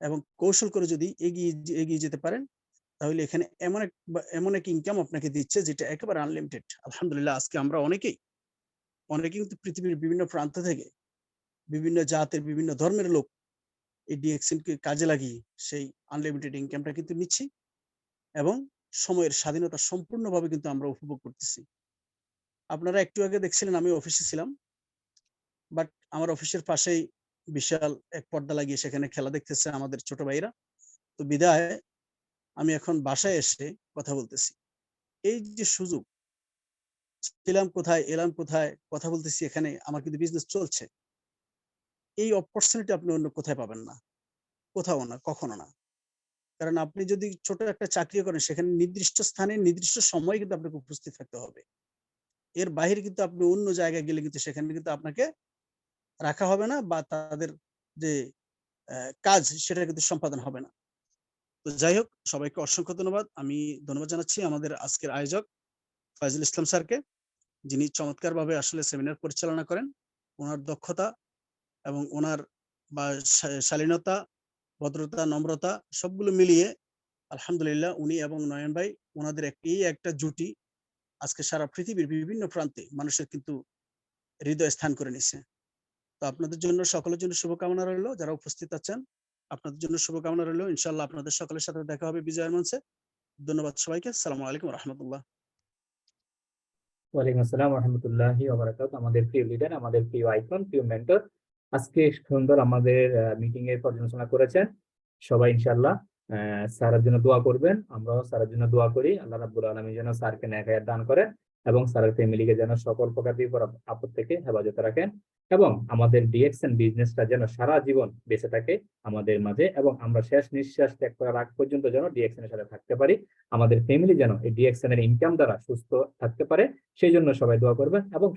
এবং কৌশল করে যদি এগিয়ে যেতে পারেন, তাহলে এখানে এমন এক ইনকাম আপনাকে দিচ্ছে যেটা একেবারে আনলিমিটেড। আলহামদুলিল্লাহ, আজকে আমরা অনেকেই কিন্তু পৃথিবীর বিভিন্ন প্রান্ত থেকে, বিভিন্ন জাতের, বিভিন্ন ধর্মের লোক এই ডিএক্সএন কে কাজে লাগিয়ে সেই আনলিমিটেড ইনকামটা কিন্তু নিচ্ছি এবং সময়ের স্বাধীনতা সম্পূর্ণভাবে কিন্তু আমরা উপভোগ করতেছি। আপনারা একটু আগে দেখছিলেন আমি অফিসে ছিলাম, বাট আমার অফিসের পাশেই বিশাল এক পর্দা লাগিয়ে সেখানে খেলা দেখতেছে আমাদের ছোট ভাইরা। তো বিদায় আমি এখন বাসায় এসে কথা বলতেছি। এই যে সুযোগ, ছিলাম কোথায়, এলাম কোথায়, কথা বলতেছি এখানে, আমার কিন্তু বিজনেস চলছে। এই অপরচুনিটি আপনি অন্য কোথায় পাবেন না, কোথাও না, কখনো না। কারণ আপনি যদি ছোট একটা চাকরি করেন, সেখানে নির্দিষ্ট স্থানে নির্দিষ্ট সময় কিন্তু আপনাকে উপস্থিত থাকতে হবে। এর বাইরে কিন্তু আপনি অন্য জায়গায় গেলে কিন্তু সেখানে কিন্তু আপনাকে রাখা হবে না, বা তাদের যে কাজ সেটা কিন্তু সম্পাদন হবে না। তো যাই হোক, সবাইকে অসংখ্য ধন্যবাদ। আমি ধন্যবাদ জানাচ্ছি আমাদের আজকের আয়োজক ফাইজুল ইসলাম স্যারকে, যিনি চমৎকারভাবে আসলে সেমিনার পরিচালনা করেন। ওনার দক্ষতা এবং ওনার বা শালীনতা, ভদ্রতা, নম্রতা সবগুলো মিলিয়ে আলহামদুলিল্লাহ উনি এবং নয়ন ভাই ওনাদের একটা জুটি আজকে সারা পৃথিবীর বিভিন্ন প্রান্তে মানুষের কিন্তু হৃদয় স্থান করে নিছে। তো আপনাদের জন্য সকলের জন্য শুভকামনা রইল, যারা উপস্থিত আছেন আপনাদের জন্য শুভকামনা রইল। ইনশাআল্লাহ আপনাদের সকলের সাথে দেখা হবে বিজয়ের মঞ্চে। ধন্যবাদ সবাইকে। আসসালামু আলাইকুম রহমতুল্লাহ। ওয়ালাইকুম আসসালাম রহমতুল্লাহি ওয়া বারাকাতুহু। আমাদের প্রিয় লিডার, আমাদের প্রিয় আইকন, প্রিয় মেন্টর আজকে সুন্দর আমাদের মিটিং এর পর্যালোচনা করেছেন। সবাই ইনশাআল্লাহ স্যারের জন্য দোয়া করবেন, আমরাও স্যারের জন্য দোয়া করি। আল্লাহ রাব্বুল আলামিন যেন স্যারকে নেক হায়াত দান করেন এবং স্যারের ফ্যামিলিকে যেন সকল প্রকার বিপদ আপদ থেকে হেফাজতে রাখেন এবং আমাদের ডিএক্সএন বিজনেসটা যেন সারা জীবন বেঁচে থাকে আমাদের মাঝে এবং আমরা শেষ নিঃশ্বাস ত্যাগ করার আগ পর্যন্ত যেন ডিএক্সএন এর সাথে থাকতে পারি। আমাদের ফ্যামিলি যেন এই ডিএক্সএন এর ইনকাম দ্বারা সুস্থ থাকতে পারে, সেই জন্য সবাই দোয়া করবেন এবং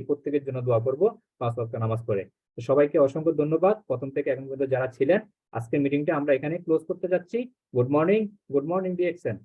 প্রত্যেকের জন্য দোয়া করব 5 ওয়াক্ত নামাজ পড়ে। তো সবাইকে অসংখ্য ধন্যবাদ প্রথম থেকে এখন পর্যন্ত যারা ছিলেন। আজকের মিটিংটা আমরা এখানে ক্লোজ করতে যাচ্ছি। Good morning DXN.